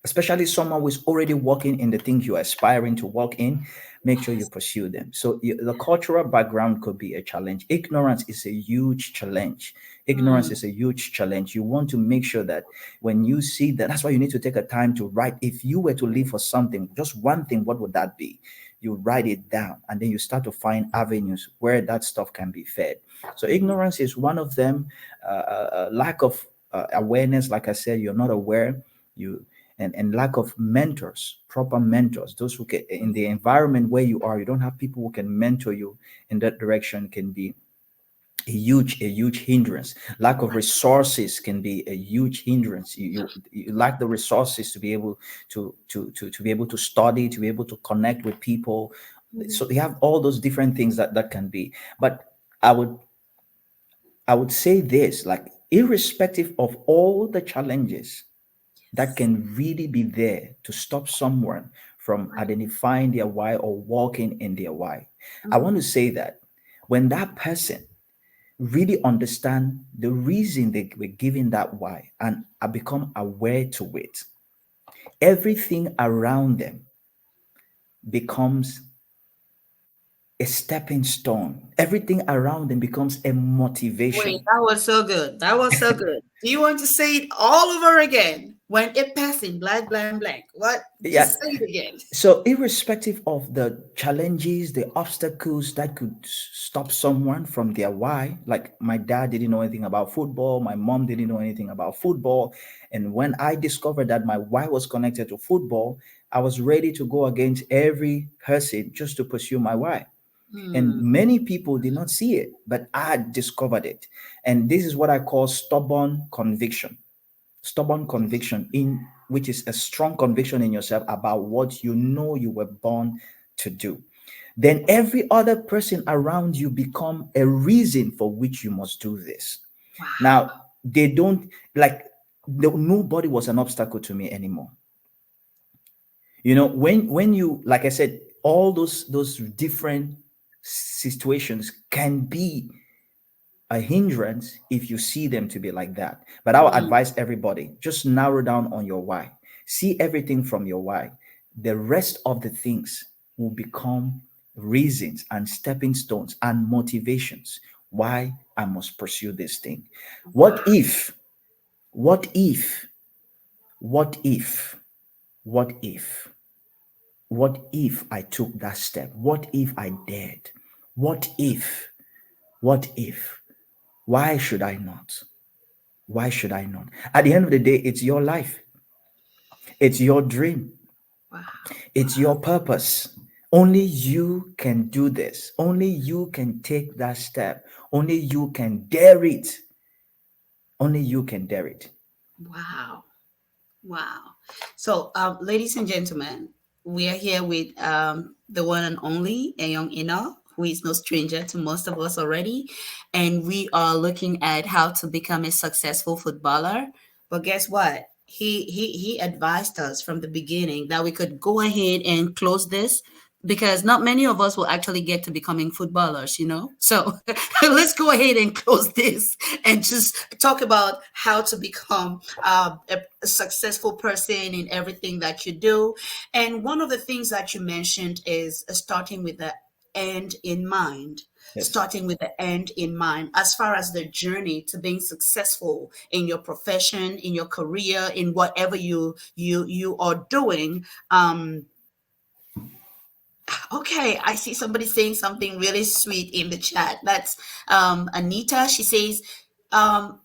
Speaker 2: especially someone who is already working in the things you're aspiring to work in. Make sure you pursue them. So the cultural background could be a challenge. Ignorance is a huge challenge. Ignorance
Speaker 1: Mm,
Speaker 2: is a huge challenge. You want to make sure that when you see that, that's why you need to take a time to write. If you were to live for something, just one thing, what would that be? You write it down, and then you start to find avenues where that stuff can be fed. So ignorance is one of them. Lack of awareness, like I said, you're not aware. You and lack of mentors, proper mentors, those who can in the environment where you are, you don't have people who can mentor you in that direction, can be a huge hindrance. Lack of resources can be a huge hindrance. You lack the resources to be able to be able to study, to be able to connect with people.
Speaker 1: Mhm.
Speaker 2: So you have all those different things that can be. But i would I would say this, like, irrespective of all the challenges that
Speaker 1: Yes.
Speaker 2: can really be there to stop someone from
Speaker 1: Right.
Speaker 2: identifying their why or walking in their why, I want
Speaker 1: Mhm.
Speaker 2: to say that when that person really understand the reason they were given that why and are become aware to it, everything around them becomes a stepping stone. Everything around them becomes a
Speaker 1: Wait,
Speaker 2: motivation.
Speaker 1: that was so good. That was so good. Do you want to say it all over again? When it passing, blank, blank, blank. What?
Speaker 2: Yeah.
Speaker 1: Just say it again.
Speaker 2: So, irrespective of the challenges, the obstacles that could stop someone from their why, like my dad didn't know anything about football, my mom didn't know anything about football. And when I discovered that my why was connected to football, I was ready to go against every person just to pursue my why. And
Speaker 1: Hmm.
Speaker 2: many people did not see it, but I discovered it. And this is what I call stubborn conviction. Stubborn conviction, in which is a strong conviction in yourself about what you know you were born to do. Then every other person around you become a reason for which you must do this.
Speaker 1: Wow.
Speaker 2: Now, they don't like, nobody was an obstacle to me anymore. When you, like I said, all those different situations can be a hindrance if you see them to be like that. But I would
Speaker 1: Hmm.
Speaker 2: advise everybody, just narrow down on your why. See everything from your why. The rest of the things will become reasons and stepping stones and motivations why I must pursue this thing. What
Speaker 1: Wow.
Speaker 2: if, what if, what if, what if, what if I took that step? What if I dared? What if, what if? Why should I not? Why should I not? At the end of the day, it's your life, it's your dream,
Speaker 1: Wow.
Speaker 2: it's your purpose. Only you can do this. Only you can take that step. Only you can dare it. Only you can dare it.
Speaker 1: Wow. Wow. So, ladies and gentlemen, we are here with the one and only Young Ina, who is no stranger to most of us already. And we are looking at how to become a successful footballer. But guess what? He advised us from the beginning that we could go ahead and close this because not many of us will actually get to becoming footballers, you know? So let's go ahead and close this and just talk about how to become a successful person in everything that you do. And one of the things that you mentioned is starting with the end in mind.
Speaker 2: Yes.
Speaker 1: Starting with the end in mind, as far as the journey to being successful in your profession, in your career, in whatever you are doing. Okay, I see somebody saying something really sweet in the chat. That's Anita. She says,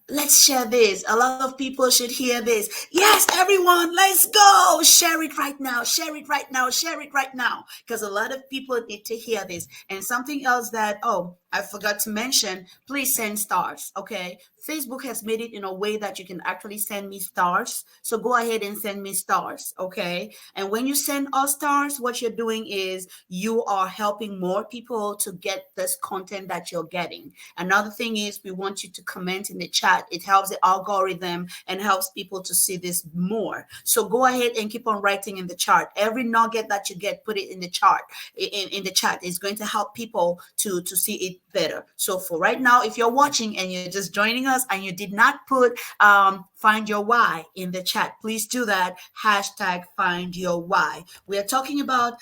Speaker 1: let's share this. A lot of people should hear this. Yes, everyone, let's go. Share it right now. Share it right now. Share it right now. Because a lot of people need to hear this. And something else that, oh, I forgot to mention, please send stars. Okay. Facebook has made it in a way that you can actually send me stars. So go ahead and send me stars. Okay. And when you send us stars, what you're doing is you are helping more people to get this content that you're getting. Another thing is we want you to comment in the chat. It helps the algorithm and helps people to see this more. So go ahead and keep on writing in the chart. Every nugget that you get, put it in the chart, in the chat. It's going to help people to see it better. So for right now, if you're watching and you're just joining us and you did not put find your why in the chat, please do that. Hashtag find your why. We are talking about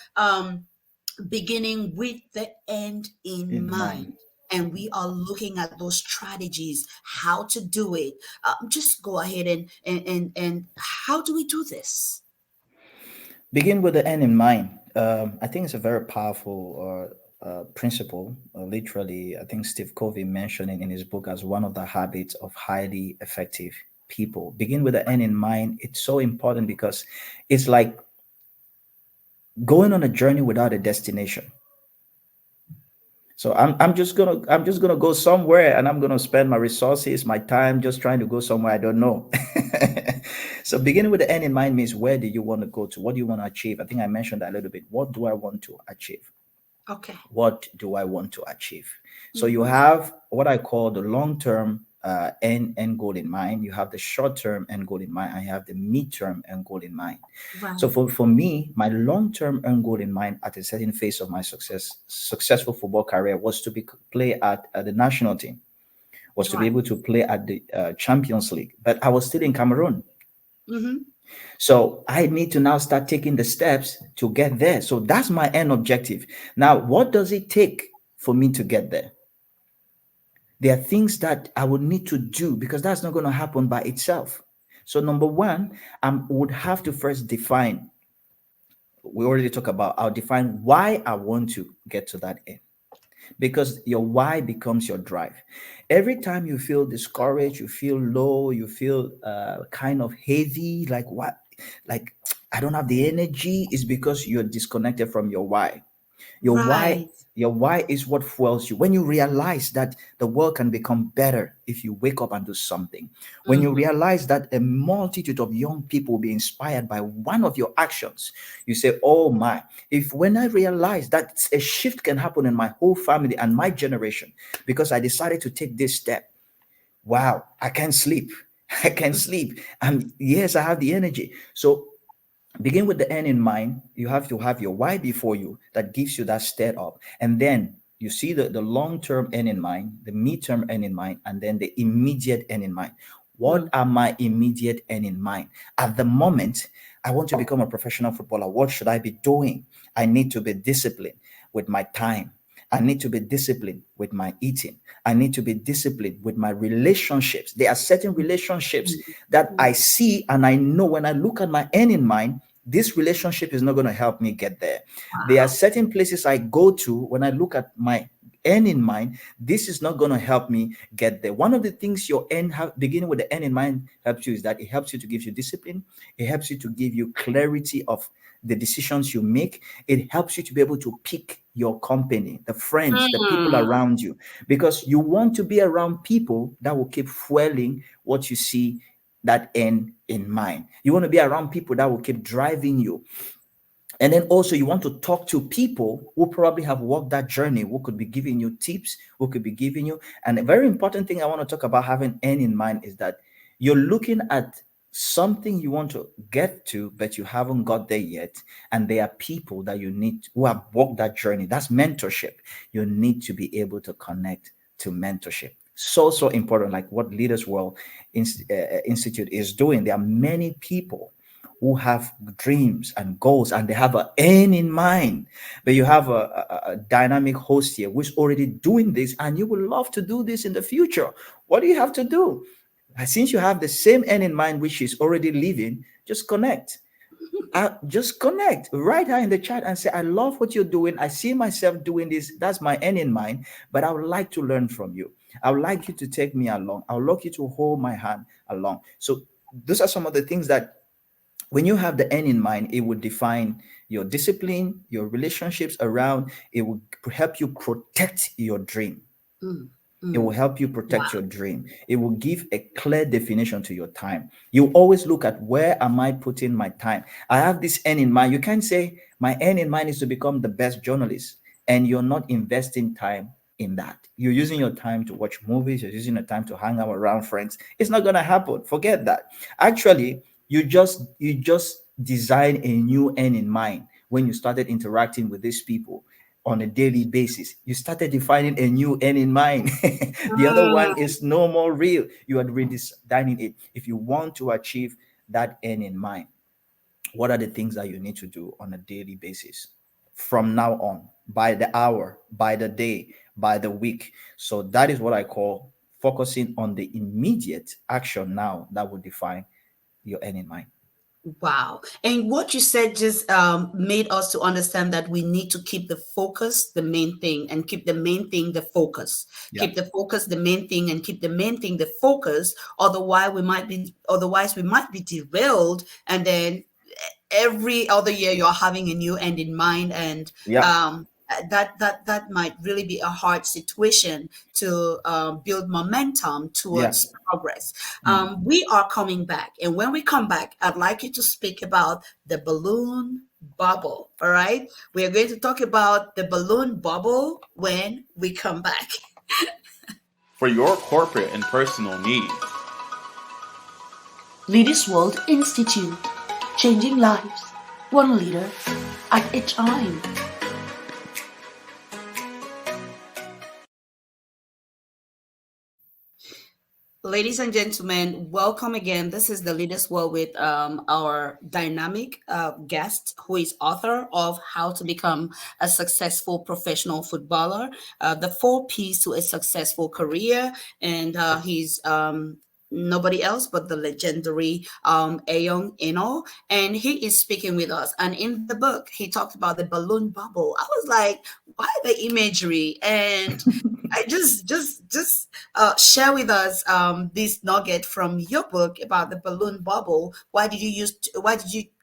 Speaker 1: beginning with the end in
Speaker 2: In mind.
Speaker 1: mind. And we are looking at those strategies, how to do it. Just go ahead and how do we do this?
Speaker 2: Begin with the end in mind. I think it's a very powerful principle. Literally, I think Steve Covey mentioned it in his book as one of the habits of highly effective people. Begin with the end in mind. It's so important because it's like going on a journey without a destination. So I'm just gonna go somewhere, and I'm gonna spend my resources, my time, just trying to go somewhere I don't know. So beginning with the end in mind means, where do you want to go to? What do you want to achieve? I think I mentioned that a little bit. What do I want to achieve?
Speaker 1: Okay.
Speaker 2: What do I want to achieve? So you
Speaker 1: Mhm.
Speaker 2: have what I call the long term end goal in mind. You have the short term end goal in mind. I have the midterm end goal in mind. So
Speaker 1: Right.
Speaker 2: for me, my long term end goal in mind at a certain phase of my successful football career was to play at the national team, was to be
Speaker 1: Right.
Speaker 2: able to play at the Champions League. But I was still in Cameroon.
Speaker 1: Mm-hmm.
Speaker 2: So I need to now start taking the steps to get there. So that's my end objective. Now, what does it take for me to get there? There are things that I would need to do, because that's not going to happen by itself. So, number one, I would have to first define, we already talked about, I'll define why I want to get to that end, because your why becomes your drive. Every time you feel discouraged, you feel low, you feel kind of heavy, like what, like I don't have the energy, is because you're disconnected from your why. Your why,
Speaker 1: Right.
Speaker 2: your why is what fuels you. When you realize that the world can become better if you wake up and do something, when you
Speaker 1: Mm-hmm.
Speaker 2: realize that a multitude of young people will be inspired by one of your actions, you say, oh my, if when I realize that a shift can happen in my whole family and my generation because I decided to take this step, wow, I can't sleep. I can't sleep. And yes, I have the energy. So begin with the end in mind. You have to have your why before you, that gives you that state up, and then you see the long-term end in mind, the midterm end in mind, and then the immediate end in mind. What
Speaker 1: Mm.
Speaker 2: are my immediate end in mind? At the moment, I want to become a professional footballer. What should I be doing? I need to be disciplined with my time. I need to be disciplined with my eating. I need to be disciplined with my relationships. There are certain relationships that I
Speaker 1: Mm.
Speaker 2: see and I know, when I look at my end in mind, this relationship is not going to help me get there. There are
Speaker 1: Wow.
Speaker 2: certain places I go to when I look at my end in mind, this is not going to help me get there. One of the things your beginning with the end in mind helps you is that it helps you to give you discipline. It helps you to give you clarity of the decisions you make. It helps you to be able to pick your company, the friends, the people
Speaker 1: Mm.
Speaker 2: around you, because you want to be around people that will keep fueling what you see, that end in mind. You want to be around people that will keep driving you. And then also, you want to talk to people who probably have walked that journey, who could be giving you tips, who could be giving you. And a very important thing I want to talk about having end in mind is that you're looking at something you want to get to, but you haven't got there yet. And there are people that you need who have walked that journey. That's mentorship. You need to be able to connect to mentorship. So important, like what Leaders World Institute is doing. There are many people who have dreams and goals, and they have an end in mind. But you have a dynamic host here who's already doing this, and you would love to do this in the future. What do you have to do? Since you have the same end in mind, which is already living, just connect. Just connect. Write her in the chat and say, I love what you're doing. I see myself doing this. That's my end in mind, but I would like to learn from you. I would like you to take me along. I would like you to hold my hand along. So those are some of the things that, when you have the end in mind, it would define your discipline, your relationships around. It will help you protect your dream.
Speaker 1: Mm.
Speaker 2: It will
Speaker 1: Mm.
Speaker 2: help you protect
Speaker 1: Wow.
Speaker 2: your dream. It will give a clear definition to your time. You always look at, where am I putting my time? I have this end in mind. You can't say my end in mind is to become the best journalist and you're not investing time in that. You're using your time to watch movies, you're using your time to hang out around friends. It's not gonna happen. Forget that. Actually, you just design a new end in mind when you started interacting with these people on a daily basis. You started defining a new end in mind. The other one
Speaker 1: Mm.
Speaker 2: is no more real. You are redesigning it. If you want to achieve that end in mind, what are the things that you need to do on a daily basis from now on, by the hour, by the day, by the week? So that is what I call focusing on the immediate action now that will define your end in mind.
Speaker 1: Wow. And what you said just made us to understand that we need to keep the focus the main thing, and keep the main thing the focus.
Speaker 2: Yeah.
Speaker 1: Keep the focus the main thing, and keep the main thing the focus. Otherwise we might be derailed, and then every other year you're having a new end in mind, and
Speaker 2: Yeah.
Speaker 1: that might really be a hard situation to build momentum
Speaker 2: Yeah.
Speaker 1: towards progress.
Speaker 2: Mm.
Speaker 1: We are coming back, and when we come back, I'd like you to speak about the balloon bubble. All right, we are going to talk about the balloon bubble when we come back.
Speaker 3: For your corporate and personal needs.
Speaker 4: Leaders World Institute, changing lives, one leader at a time.
Speaker 1: Ladies and gentlemen, welcome again. This is the Leaders World with our dynamic guest, who is author of How to Become a Successful Professional Footballer, the 4 P's to a Successful Career, and he's nobody else but the legendary Ayoung Ino, and he is speaking with us. And in the book, he talked about the balloon bubble. I was like, why the imagery? And I just share with us this nugget from your book about the balloon bubble. Why did you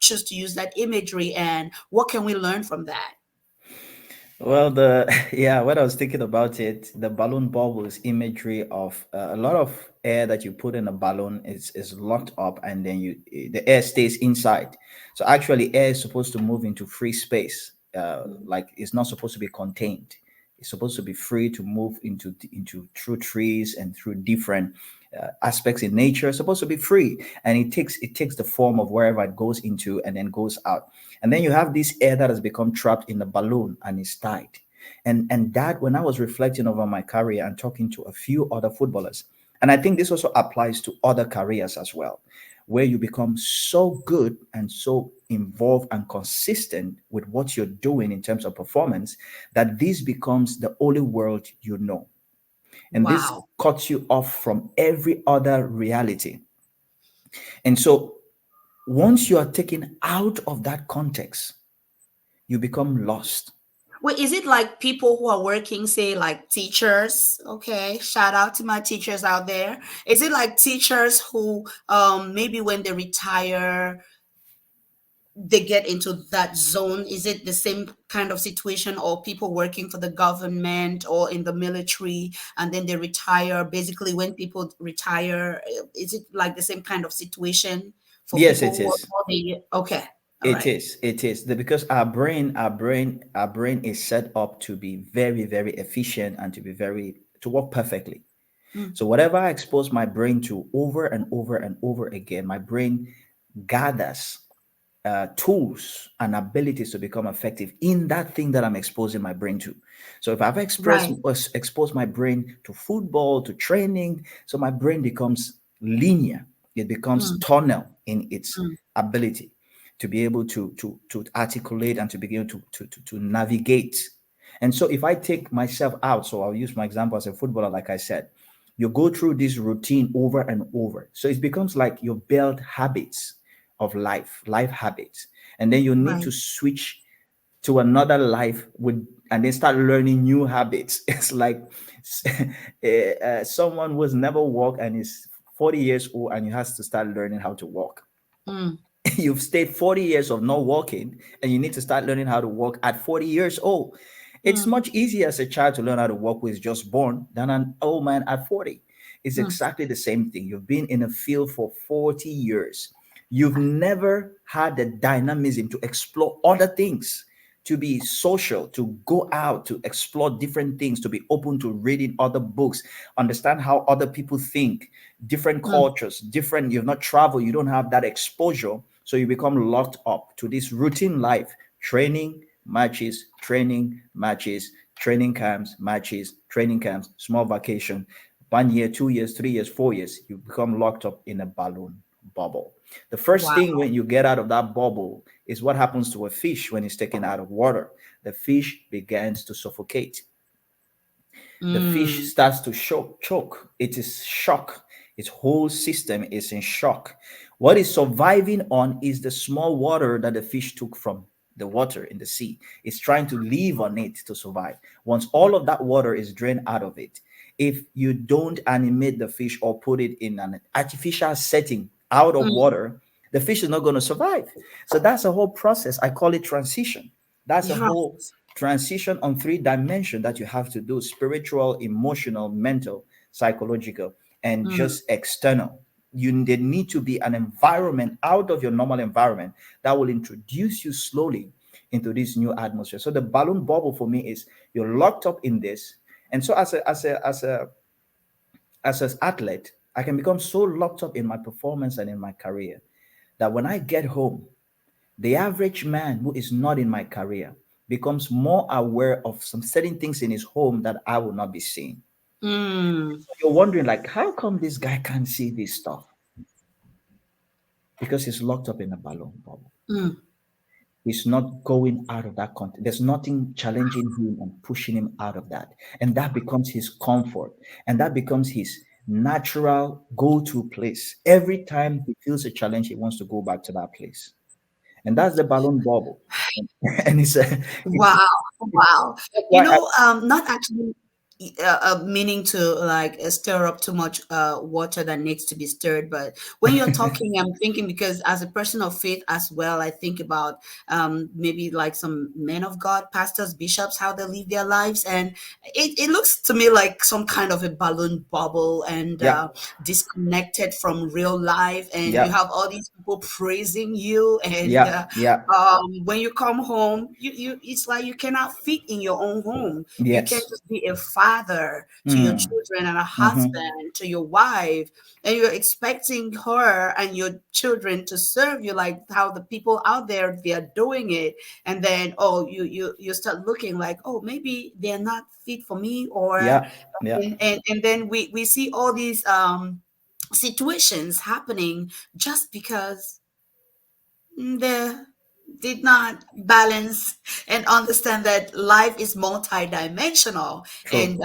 Speaker 1: choose to use that imagery, and what can we learn from that?
Speaker 2: Well, the yeah, when I was thinking about it, the balloon bubble is imagery of a lot of air that you put in a balloon is locked up, and then the air stays inside. So actually, air is supposed to move into free space. Like it's not supposed to be contained. It's supposed to be free to move into through trees and through different aspects in nature. It's supposed to be free, and it takes the form of wherever it goes into and then goes out. And then you have this air that has become trapped in the balloon and is tight. And that, when I was reflecting over my career and talking to a few other footballers, and I think this also applies to other careers as well, where you become so good and so involved and consistent with what you're doing in terms of performance, that this becomes the only world you know. And this
Speaker 1: Wow.
Speaker 2: cuts you off from every other reality. And so once you are taken out of that context, you become lost.
Speaker 1: Wait, is it like people who are working, say, like teachers? Okay, shout out to my teachers out there. Is it like teachers who maybe when they retire, they get into that zone? Is it the same kind of situation, or people working for the government or in the military and then they retire? Basically, when people retire, is it like the same kind of situation for
Speaker 2: Yes,
Speaker 1: people
Speaker 2: it
Speaker 1: who are
Speaker 2: is.
Speaker 1: all the okay? All
Speaker 2: It
Speaker 1: right.
Speaker 2: is. It is. Because our brain is set up to be very, very efficient and to work perfectly.
Speaker 1: Mm,
Speaker 2: So whatever I expose my brain to over and over and over again, my brain gathers tools and abilities to become effective in that thing that I'm exposing my brain to. So if I've
Speaker 1: right.
Speaker 2: exposed my brain to football, to training, so my brain becomes linear. It becomes
Speaker 1: Mm,
Speaker 2: tunnel in its
Speaker 1: mm,
Speaker 2: ability to be able to articulate and to begin to navigate. And so if I take myself out, so I'll use my example as a footballer, like I said, you go through this routine over and over. So it becomes like you build habits of life habits. And then you need to
Speaker 1: right.
Speaker 2: switch to another life with and then start learning new habits. It's like someone who's never walked and is 40 years old and you has to start learning how to walk.
Speaker 1: Mm,
Speaker 2: You've stayed 40 years of not walking and you need to start learning how to walk at 40 years old. It's
Speaker 1: mm,
Speaker 2: much easier as a child to learn how to walk who is just born than an old man at 40. It's
Speaker 1: mm,
Speaker 2: exactly the same thing. You've been in a field for 40 years. You've never had the dynamism to explore other things, to be social, to go out, to explore different things, to be open to reading other books, understand how other people think, different
Speaker 1: mm,
Speaker 2: cultures, different, you've not traveled, you don't have that exposure. So you become locked up to this routine life, training, matches, training, matches, training camps, matches, training camps, small vacation, 1 year, 2 years, 3 years, 4 years, you become locked up in a balloon bubble. The first
Speaker 1: wow.
Speaker 2: thing when you get out of that bubble is what happens to a fish when it's taken out of water. The fish begins to suffocate. The fish
Speaker 1: Mm,
Speaker 2: starts to choke. It is shock. Its whole system is in shock. What is surviving on is the small water that the fish took from the water in the sea. It's trying to live on it to survive. Once all of that water is drained out of it, if you don't animate the fish or put it in an artificial setting out of
Speaker 1: mm,
Speaker 2: water, the fish is not going to survive. So that's a whole process. I call it transition. That's a
Speaker 1: yeah.
Speaker 2: whole transition on 3 dimensions that you have to do: spiritual, emotional, mental, psychological, and
Speaker 1: Mm.
Speaker 2: just external. There need to be an environment out of your normal environment that will introduce you slowly into this new atmosphere. So the balloon bubble for me is you're locked up in this. And so as an athlete, I can become so locked up in my performance and in my career that when I get home, the average man who is not in my career becomes more aware of some certain things in his home that I will not be seeing.
Speaker 1: Mm.
Speaker 2: So you're wondering, like, how come this guy can't see this stuff? Because he's locked up in a balloon bubble.
Speaker 1: Mm.
Speaker 2: He's not going out of that content. There's nothing challenging him and pushing him out of that. And that becomes his comfort. And that becomes his natural go-to place. Every time he feels a challenge, he wants to go back to that place. And that's the balloon bubble. And
Speaker 1: Wow, wow.
Speaker 2: that's why I,
Speaker 1: Not actually meaning to like stir up too much water that needs to be stirred, but when you're talking, I'm thinking because as a person of faith as well, I think about maybe like some men of God, pastors, bishops, how they live their lives, and it looks to me like some kind of a balloon bubble and
Speaker 2: yeah,
Speaker 1: disconnected from real life, and you
Speaker 2: yeah,
Speaker 1: have all these people praising you, and
Speaker 2: yeah, yeah,
Speaker 1: when you come home, it's like you cannot fit in your own home. You can't
Speaker 2: yes.
Speaker 1: just be a father to your
Speaker 2: Mm,
Speaker 1: children and a
Speaker 2: mhm.
Speaker 1: husband to your wife, and you're expecting her and your children to serve you like how the people out there they are doing it. And then you start looking like, oh, maybe they're not fit for me, or
Speaker 2: Yeah, yeah,
Speaker 1: and then we see all these situations happening just because they did not balance and understand that life is multidimensional.
Speaker 2: true.
Speaker 1: And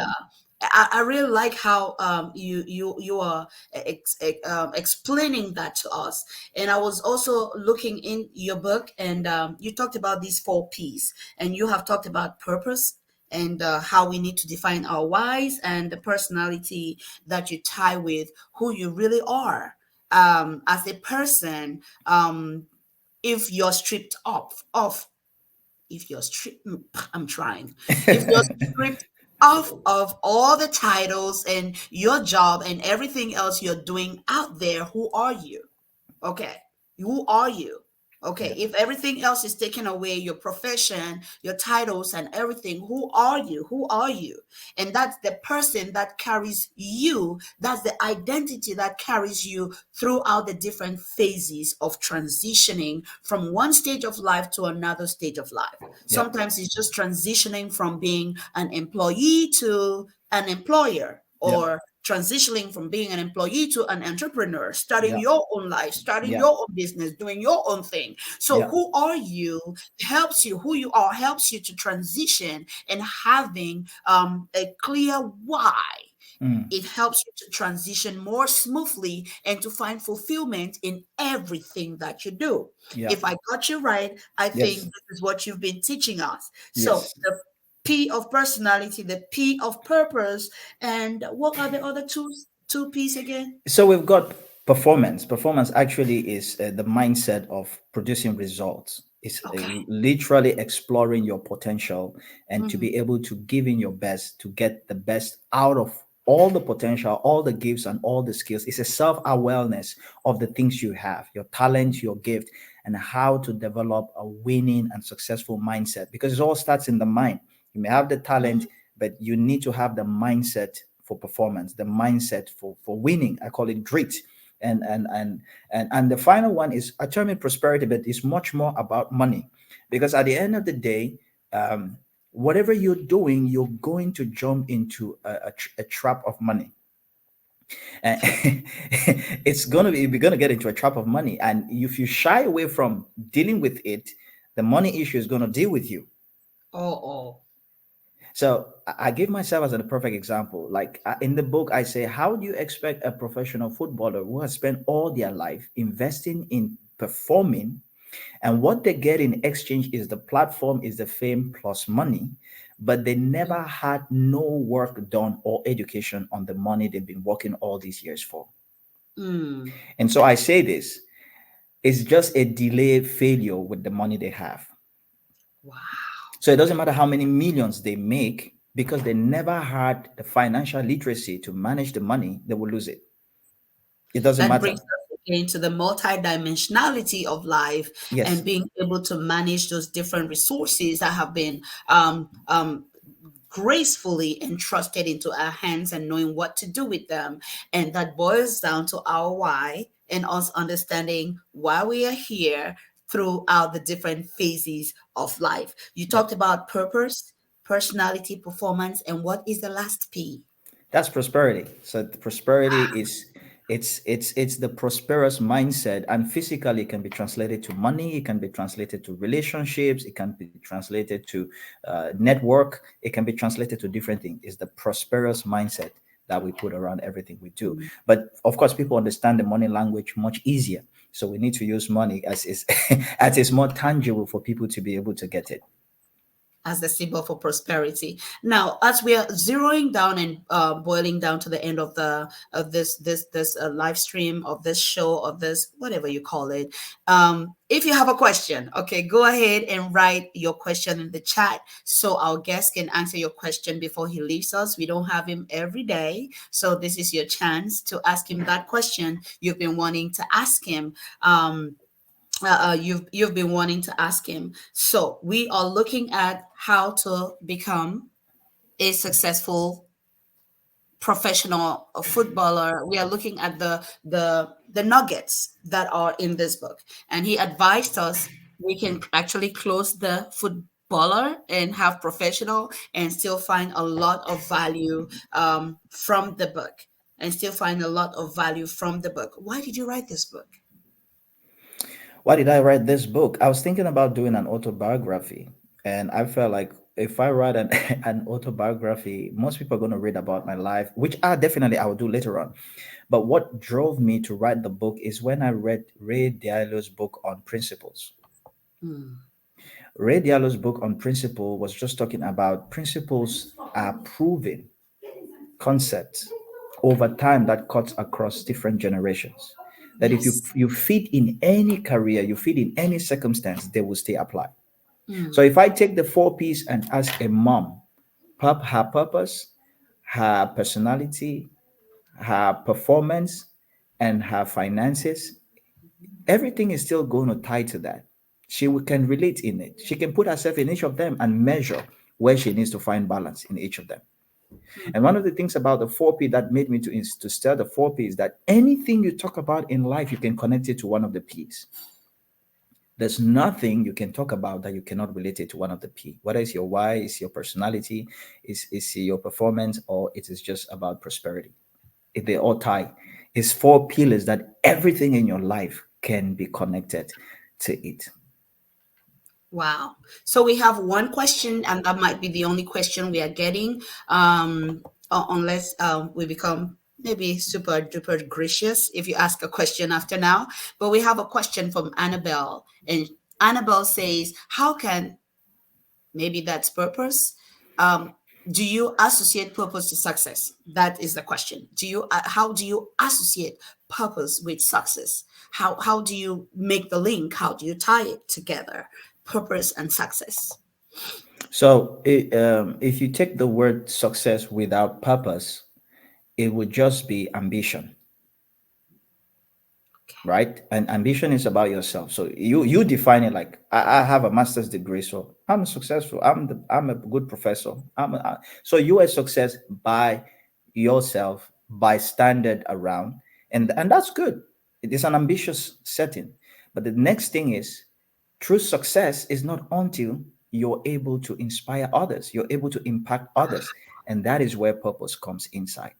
Speaker 1: I really like how you are explaining that to us. And I was also looking in your book, and you talked about these 4 P's, and you have talked about purpose and how we need to define our whys, and the personality that you tie with who you really are as a person. If you're stripped off if you're stripped I'm trying if you're stripped off of all the titles and your job and everything else you're doing out there, who are you? Okay, who are you? Okay,
Speaker 2: Yeah,
Speaker 1: if everything else is taken away, your profession, your titles, and everything, who are you? Who are you? And that's the person that carries you. That's the identity that carries you throughout the different phases of transitioning from one stage of life to another stage of life.
Speaker 2: yeah,
Speaker 1: Sometimes it's just transitioning from being an employee to an employer,
Speaker 2: yeah,
Speaker 1: or transitioning from being an employee to an entrepreneur, starting
Speaker 2: yeah,
Speaker 1: your own life, starting
Speaker 2: yeah,
Speaker 1: your own business, doing your own thing. So,
Speaker 2: yeah.
Speaker 1: who are you helps you, who you are helps you to transition, and having a clear why.
Speaker 2: Mm,
Speaker 1: It helps you to transition more smoothly and to find fulfillment in everything that you do.
Speaker 2: yeah,
Speaker 1: If I got you right, I think
Speaker 2: yes,
Speaker 1: this is what you've been teaching us. So,
Speaker 2: yes.
Speaker 1: the P of personality, the P of purpose, and what are the other two P's again?
Speaker 2: So we've got performance. Performance actually is the mindset of producing results. It's
Speaker 1: Okay.
Speaker 2: literally exploring your potential and to
Speaker 1: Mhm.
Speaker 2: be able to give in your best to get the best out of all the potential, all the gifts, and all the skills. It's a self awareness of the things you have, your talent, your gift, and how to develop a winning and successful mindset because it all starts in the mind. You may have the talent,
Speaker 1: Mhm.
Speaker 2: but you need to have the mindset for performance, the mindset for winning. I call it grit. And the final one is I term it prosperity, but it's much more about money, because at the end of the day, whatever you're doing, you're going to jump into a trap of money. And it's gonna be you're gonna get into a trap of money, and if you shy away from dealing with it, the money issue is gonna deal with you.
Speaker 1: Oh, oh.
Speaker 2: So I give myself as a perfect example. Like in the book, I say, how do you expect a professional footballer who has spent all their life investing in performing, and what they get in exchange is the platform, is the fame plus money, but they never had no work done or education on the money they've been working all these years for?
Speaker 1: Mm.
Speaker 2: And so I say this, it's just a delayed failure with the money they have.
Speaker 1: Wow.
Speaker 2: So it doesn't matter how many millions they make, because they never had the financial literacy to manage the money, they will lose it. It doesn't
Speaker 1: That
Speaker 2: matter.
Speaker 1: brings us again to the multidimensionality of life
Speaker 2: Yes.
Speaker 1: and being able to manage those different resources that have been um, um, gracefully entrusted into our hands and knowing what to do with them. And that boils down to our why and us understanding why we are here throughout the different phases of life. You
Speaker 2: Yep.
Speaker 1: talked about purpose, personality, performance, and what is the last P?
Speaker 2: That's prosperity. So the prosperity is, it's the prosperous mindset, and physically it can be translated to money, it can be translated to relationships, it can be translated to network, it can be translated to different things. It's the prosperous mindset that we put around everything we do. But of course, people understand the money language much easier. So we need to use money as is as is more tangible for people to be able to get it.
Speaker 1: As the symbol for prosperity. Now, as we are zeroing down and boiling down to the end of the of this live stream of this show of this whatever you call it, if you have a question, okay, go ahead and write your question in the chat so our guest can answer your question before he leaves us. We don't have him every day, so this is your chance to ask him that question you've been wanting to ask him. You've been wanting to ask him. So we are looking at how to become a successful professional footballer. We are looking at the nuggets that are in this book, and he advised us we can actually close the footballer and have professional and still find a lot of value from the book and still find a lot of value from the book. Why did you write this book?
Speaker 2: Why did I write this book? I was thinking about doing an autobiography, and I felt like if I write an, an autobiography, most people are going to read about my life, which I will do later on. But what drove me to write the book is when I read Ray Dalio's book on principles.
Speaker 1: Hmm.
Speaker 2: Ray Dalio's book on principle was just talking about principles are proven concepts over time that cuts across different generations. That if you
Speaker 1: Yes.
Speaker 2: you fit in any career, you fit in any circumstance, they will stay applied. So
Speaker 1: Hmm.
Speaker 2: if I take the 4 P's and ask a mom, her purpose, her personality, her performance, and her finances, everything is still going to tie to that. Can relate in it. She can put herself in each of them and measure where she needs to find balance in each of them. And one of the things about the 4 P that made me to start the 4 P is that anything you talk about in life, you can connect it to one of the P's. There's nothing you can talk about that you cannot relate it to one of the P. Whether it's your why, it's your personality, is your performance, or it is just about prosperity. If they all tie, it's 4 pillars that everything in your life can be connected to it.
Speaker 1: Wow. So we have one question, and that might be the only question we are getting, unless we become maybe super duper gracious if you ask a question after now. But we have a question from Annabelle, and Annabelle says, "How can maybe that's purpose? Um, do you associate purpose to success? That is the question. How do you associate purpose with success? How do you make the link? How do you tie it together? Purpose and success."
Speaker 2: So, if you take the word success without purpose, it would just be ambition, right? And ambition is about yourself. So you define it like I have a master's degree, so I'm successful. I'm a good professor. So you are success by yourself, by standard around, and that's good. It is an ambitious setting. But the next thing is, true success is not until you're able to inspire others, you're able to impact others, and that is where purpose comes inside.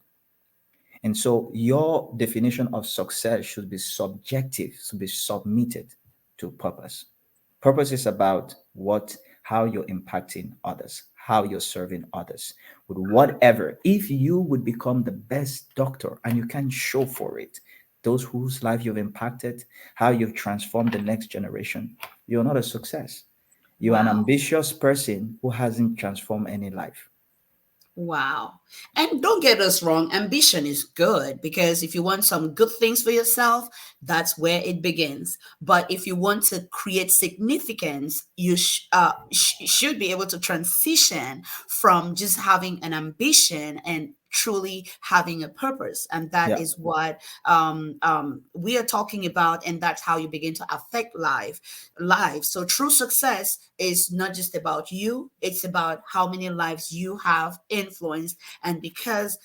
Speaker 2: And so your definition of success should be subjective, should be submitted to purpose. Purpose is about how you're impacting others, how you're serving others with whatever. If you would become the best doctor and you can show for it, those whose life you've impacted, how you've transformed the next generation, you're not a success. You're an
Speaker 1: Wow.
Speaker 2: ambitious person who hasn't transformed any life.
Speaker 1: Wow. And don't get us wrong, ambition is good because if you want some good things for yourself, that's where it begins. But if you want to create significance, you should be able to transition from just having an ambition and truly having a purpose. And that
Speaker 2: Yeah.
Speaker 1: is what we are talking about. And that's how you begin to affect lives. So true success is not just about you, it's about how many lives you have influenced. And because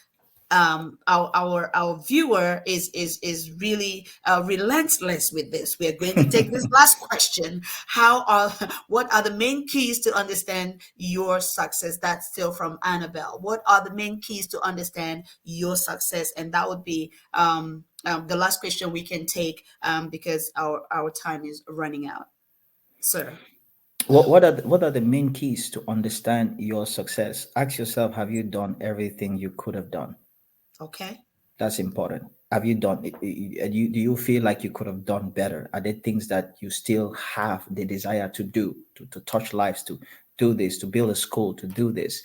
Speaker 1: our viewer is really relentless with this, we are going to take this last question. How are what are the main keys to understand your success? That's still from Annabelle. What are the main keys to understand your success? And that would be the last question we can take, because our time is running out, sir.
Speaker 2: What are the main keys to understand your success? Ask yourself, have you done everything you could have done?
Speaker 1: Okay.
Speaker 2: That's important. Have you done it? Do you feel like you could have done better? Are there things that you still have the desire to do, to touch lives, to do this, to build a school, to do this?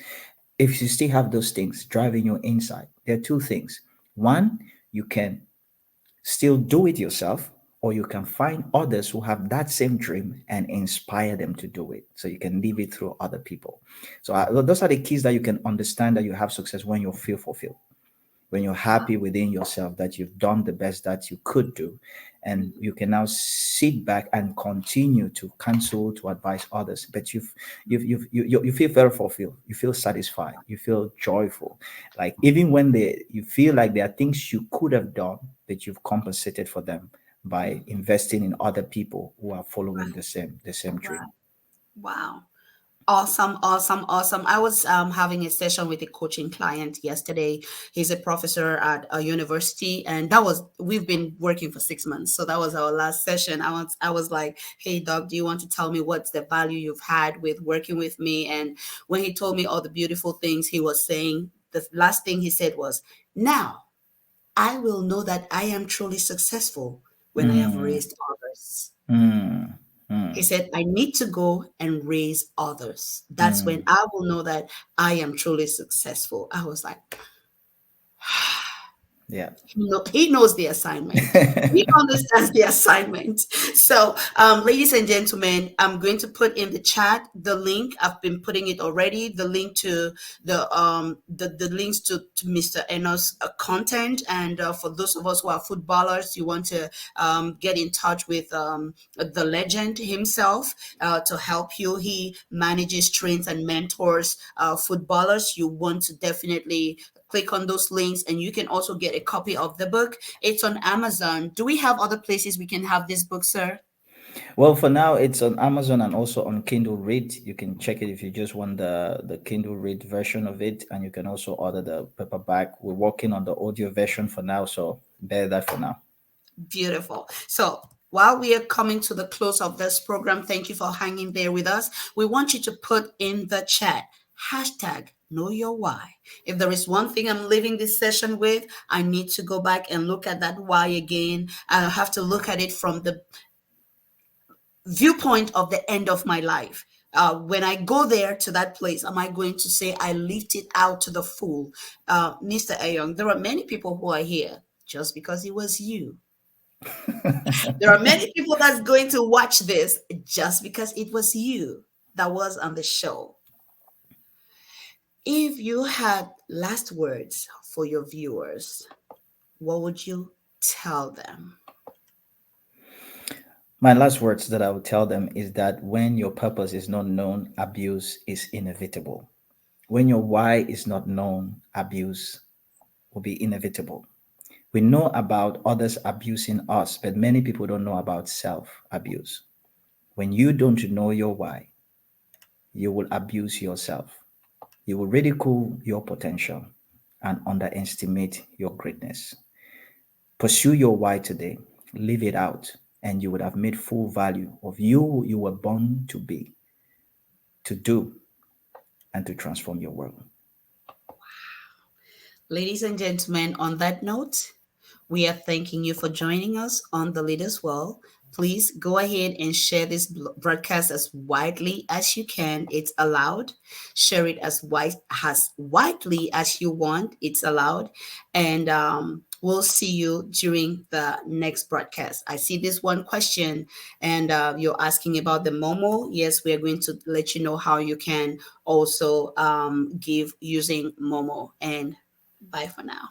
Speaker 2: If you still have those things driving you inside, there are two things. One, you can still do it yourself, or you can find others who have that same dream and inspire them to do it. So you can live it through other people. So those are the keys that you can understand that you have success when you feel fulfilled, when you're happy within yourself that you've done the best that you could do, and you can now sit back and continue to counsel, to advise others, but you feel very fulfilled, you feel satisfied, you feel joyful, like even when you feel like there are things you could have done, that you've compensated for them by investing in other people who are following the same dream.
Speaker 1: Wow. Wow. Awesome, awesome, awesome. I was having a session with a coaching client yesterday. He's a professor at a university, and we've been working for 6 months. So that was our last session. I was like, "Hey, doc, do you want to tell me what's the value you've had with working with me?" And when he told me all the beautiful things he was saying, the last thing he said was, "Now I will know that I am truly successful when I have
Speaker 2: Mm,
Speaker 1: raised others."
Speaker 2: mm,
Speaker 1: He
Speaker 2: mm,
Speaker 1: said, I need to go and raise others. That's when
Speaker 2: mm.
Speaker 1: I will know that I am truly successful. I was like,
Speaker 2: Yeah.
Speaker 1: he knows the assignment. He understands the assignment. So, ladies and gentlemen, I'm going to put in the chat the link. I've been putting it already. The link to the links to Mr. Enos' content. And for those of us who are footballers, you want to get in touch with the legend himself to help you. He manages, trains, and mentors footballers. You want to definitely click on those links, and you can also get a copy of the book. It's on Amazon. Do we have other places we can have this book, sir?
Speaker 2: Well, for now, it's on Amazon and also on Kindle Read. You can check it if you just want the Kindle Read version of it, and you can also order the paperback. We're working on the audio version for now, so bear that for now.
Speaker 1: Beautiful. So while we are coming to the close of this program, thank you for hanging there with us. We want you to put in the chat hashtag know your why. If there is one thing I'm leaving this session with, I need to go back and look at that why again. I have to look at it from the viewpoint of the end of my life. When I go there to that place, am I going to say I lived it out to the full? Mr. Ayong, there are many people who are here just because it was you. There are many people that's going to watch this just because it was you that was on the show. If you had last words for your viewers, what would you tell them?
Speaker 2: My last words that I would tell them is that when your purpose is not known, abuse is inevitable. When your why is not known, abuse will be inevitable. We know about others abusing us, but many people don't know about self abuse. When you don't know your why, you will abuse yourself. You will ridicule your potential and underestimate your greatness. Pursue your why today, live it out, and you would have made full value of you were born to be, to do, and to transform your world.
Speaker 1: Ladies and gentlemen, on that note, we are thanking you for joining us on The Leader's World. please go ahead and share this broadcast as widely as you can. It's allowed. Share it as widely as you want. It's allowed. And we'll see you during the next broadcast. I see this one question, and you're asking about the Momo. Yes, we are going to let you know how you can also give using Momo. And bye for now.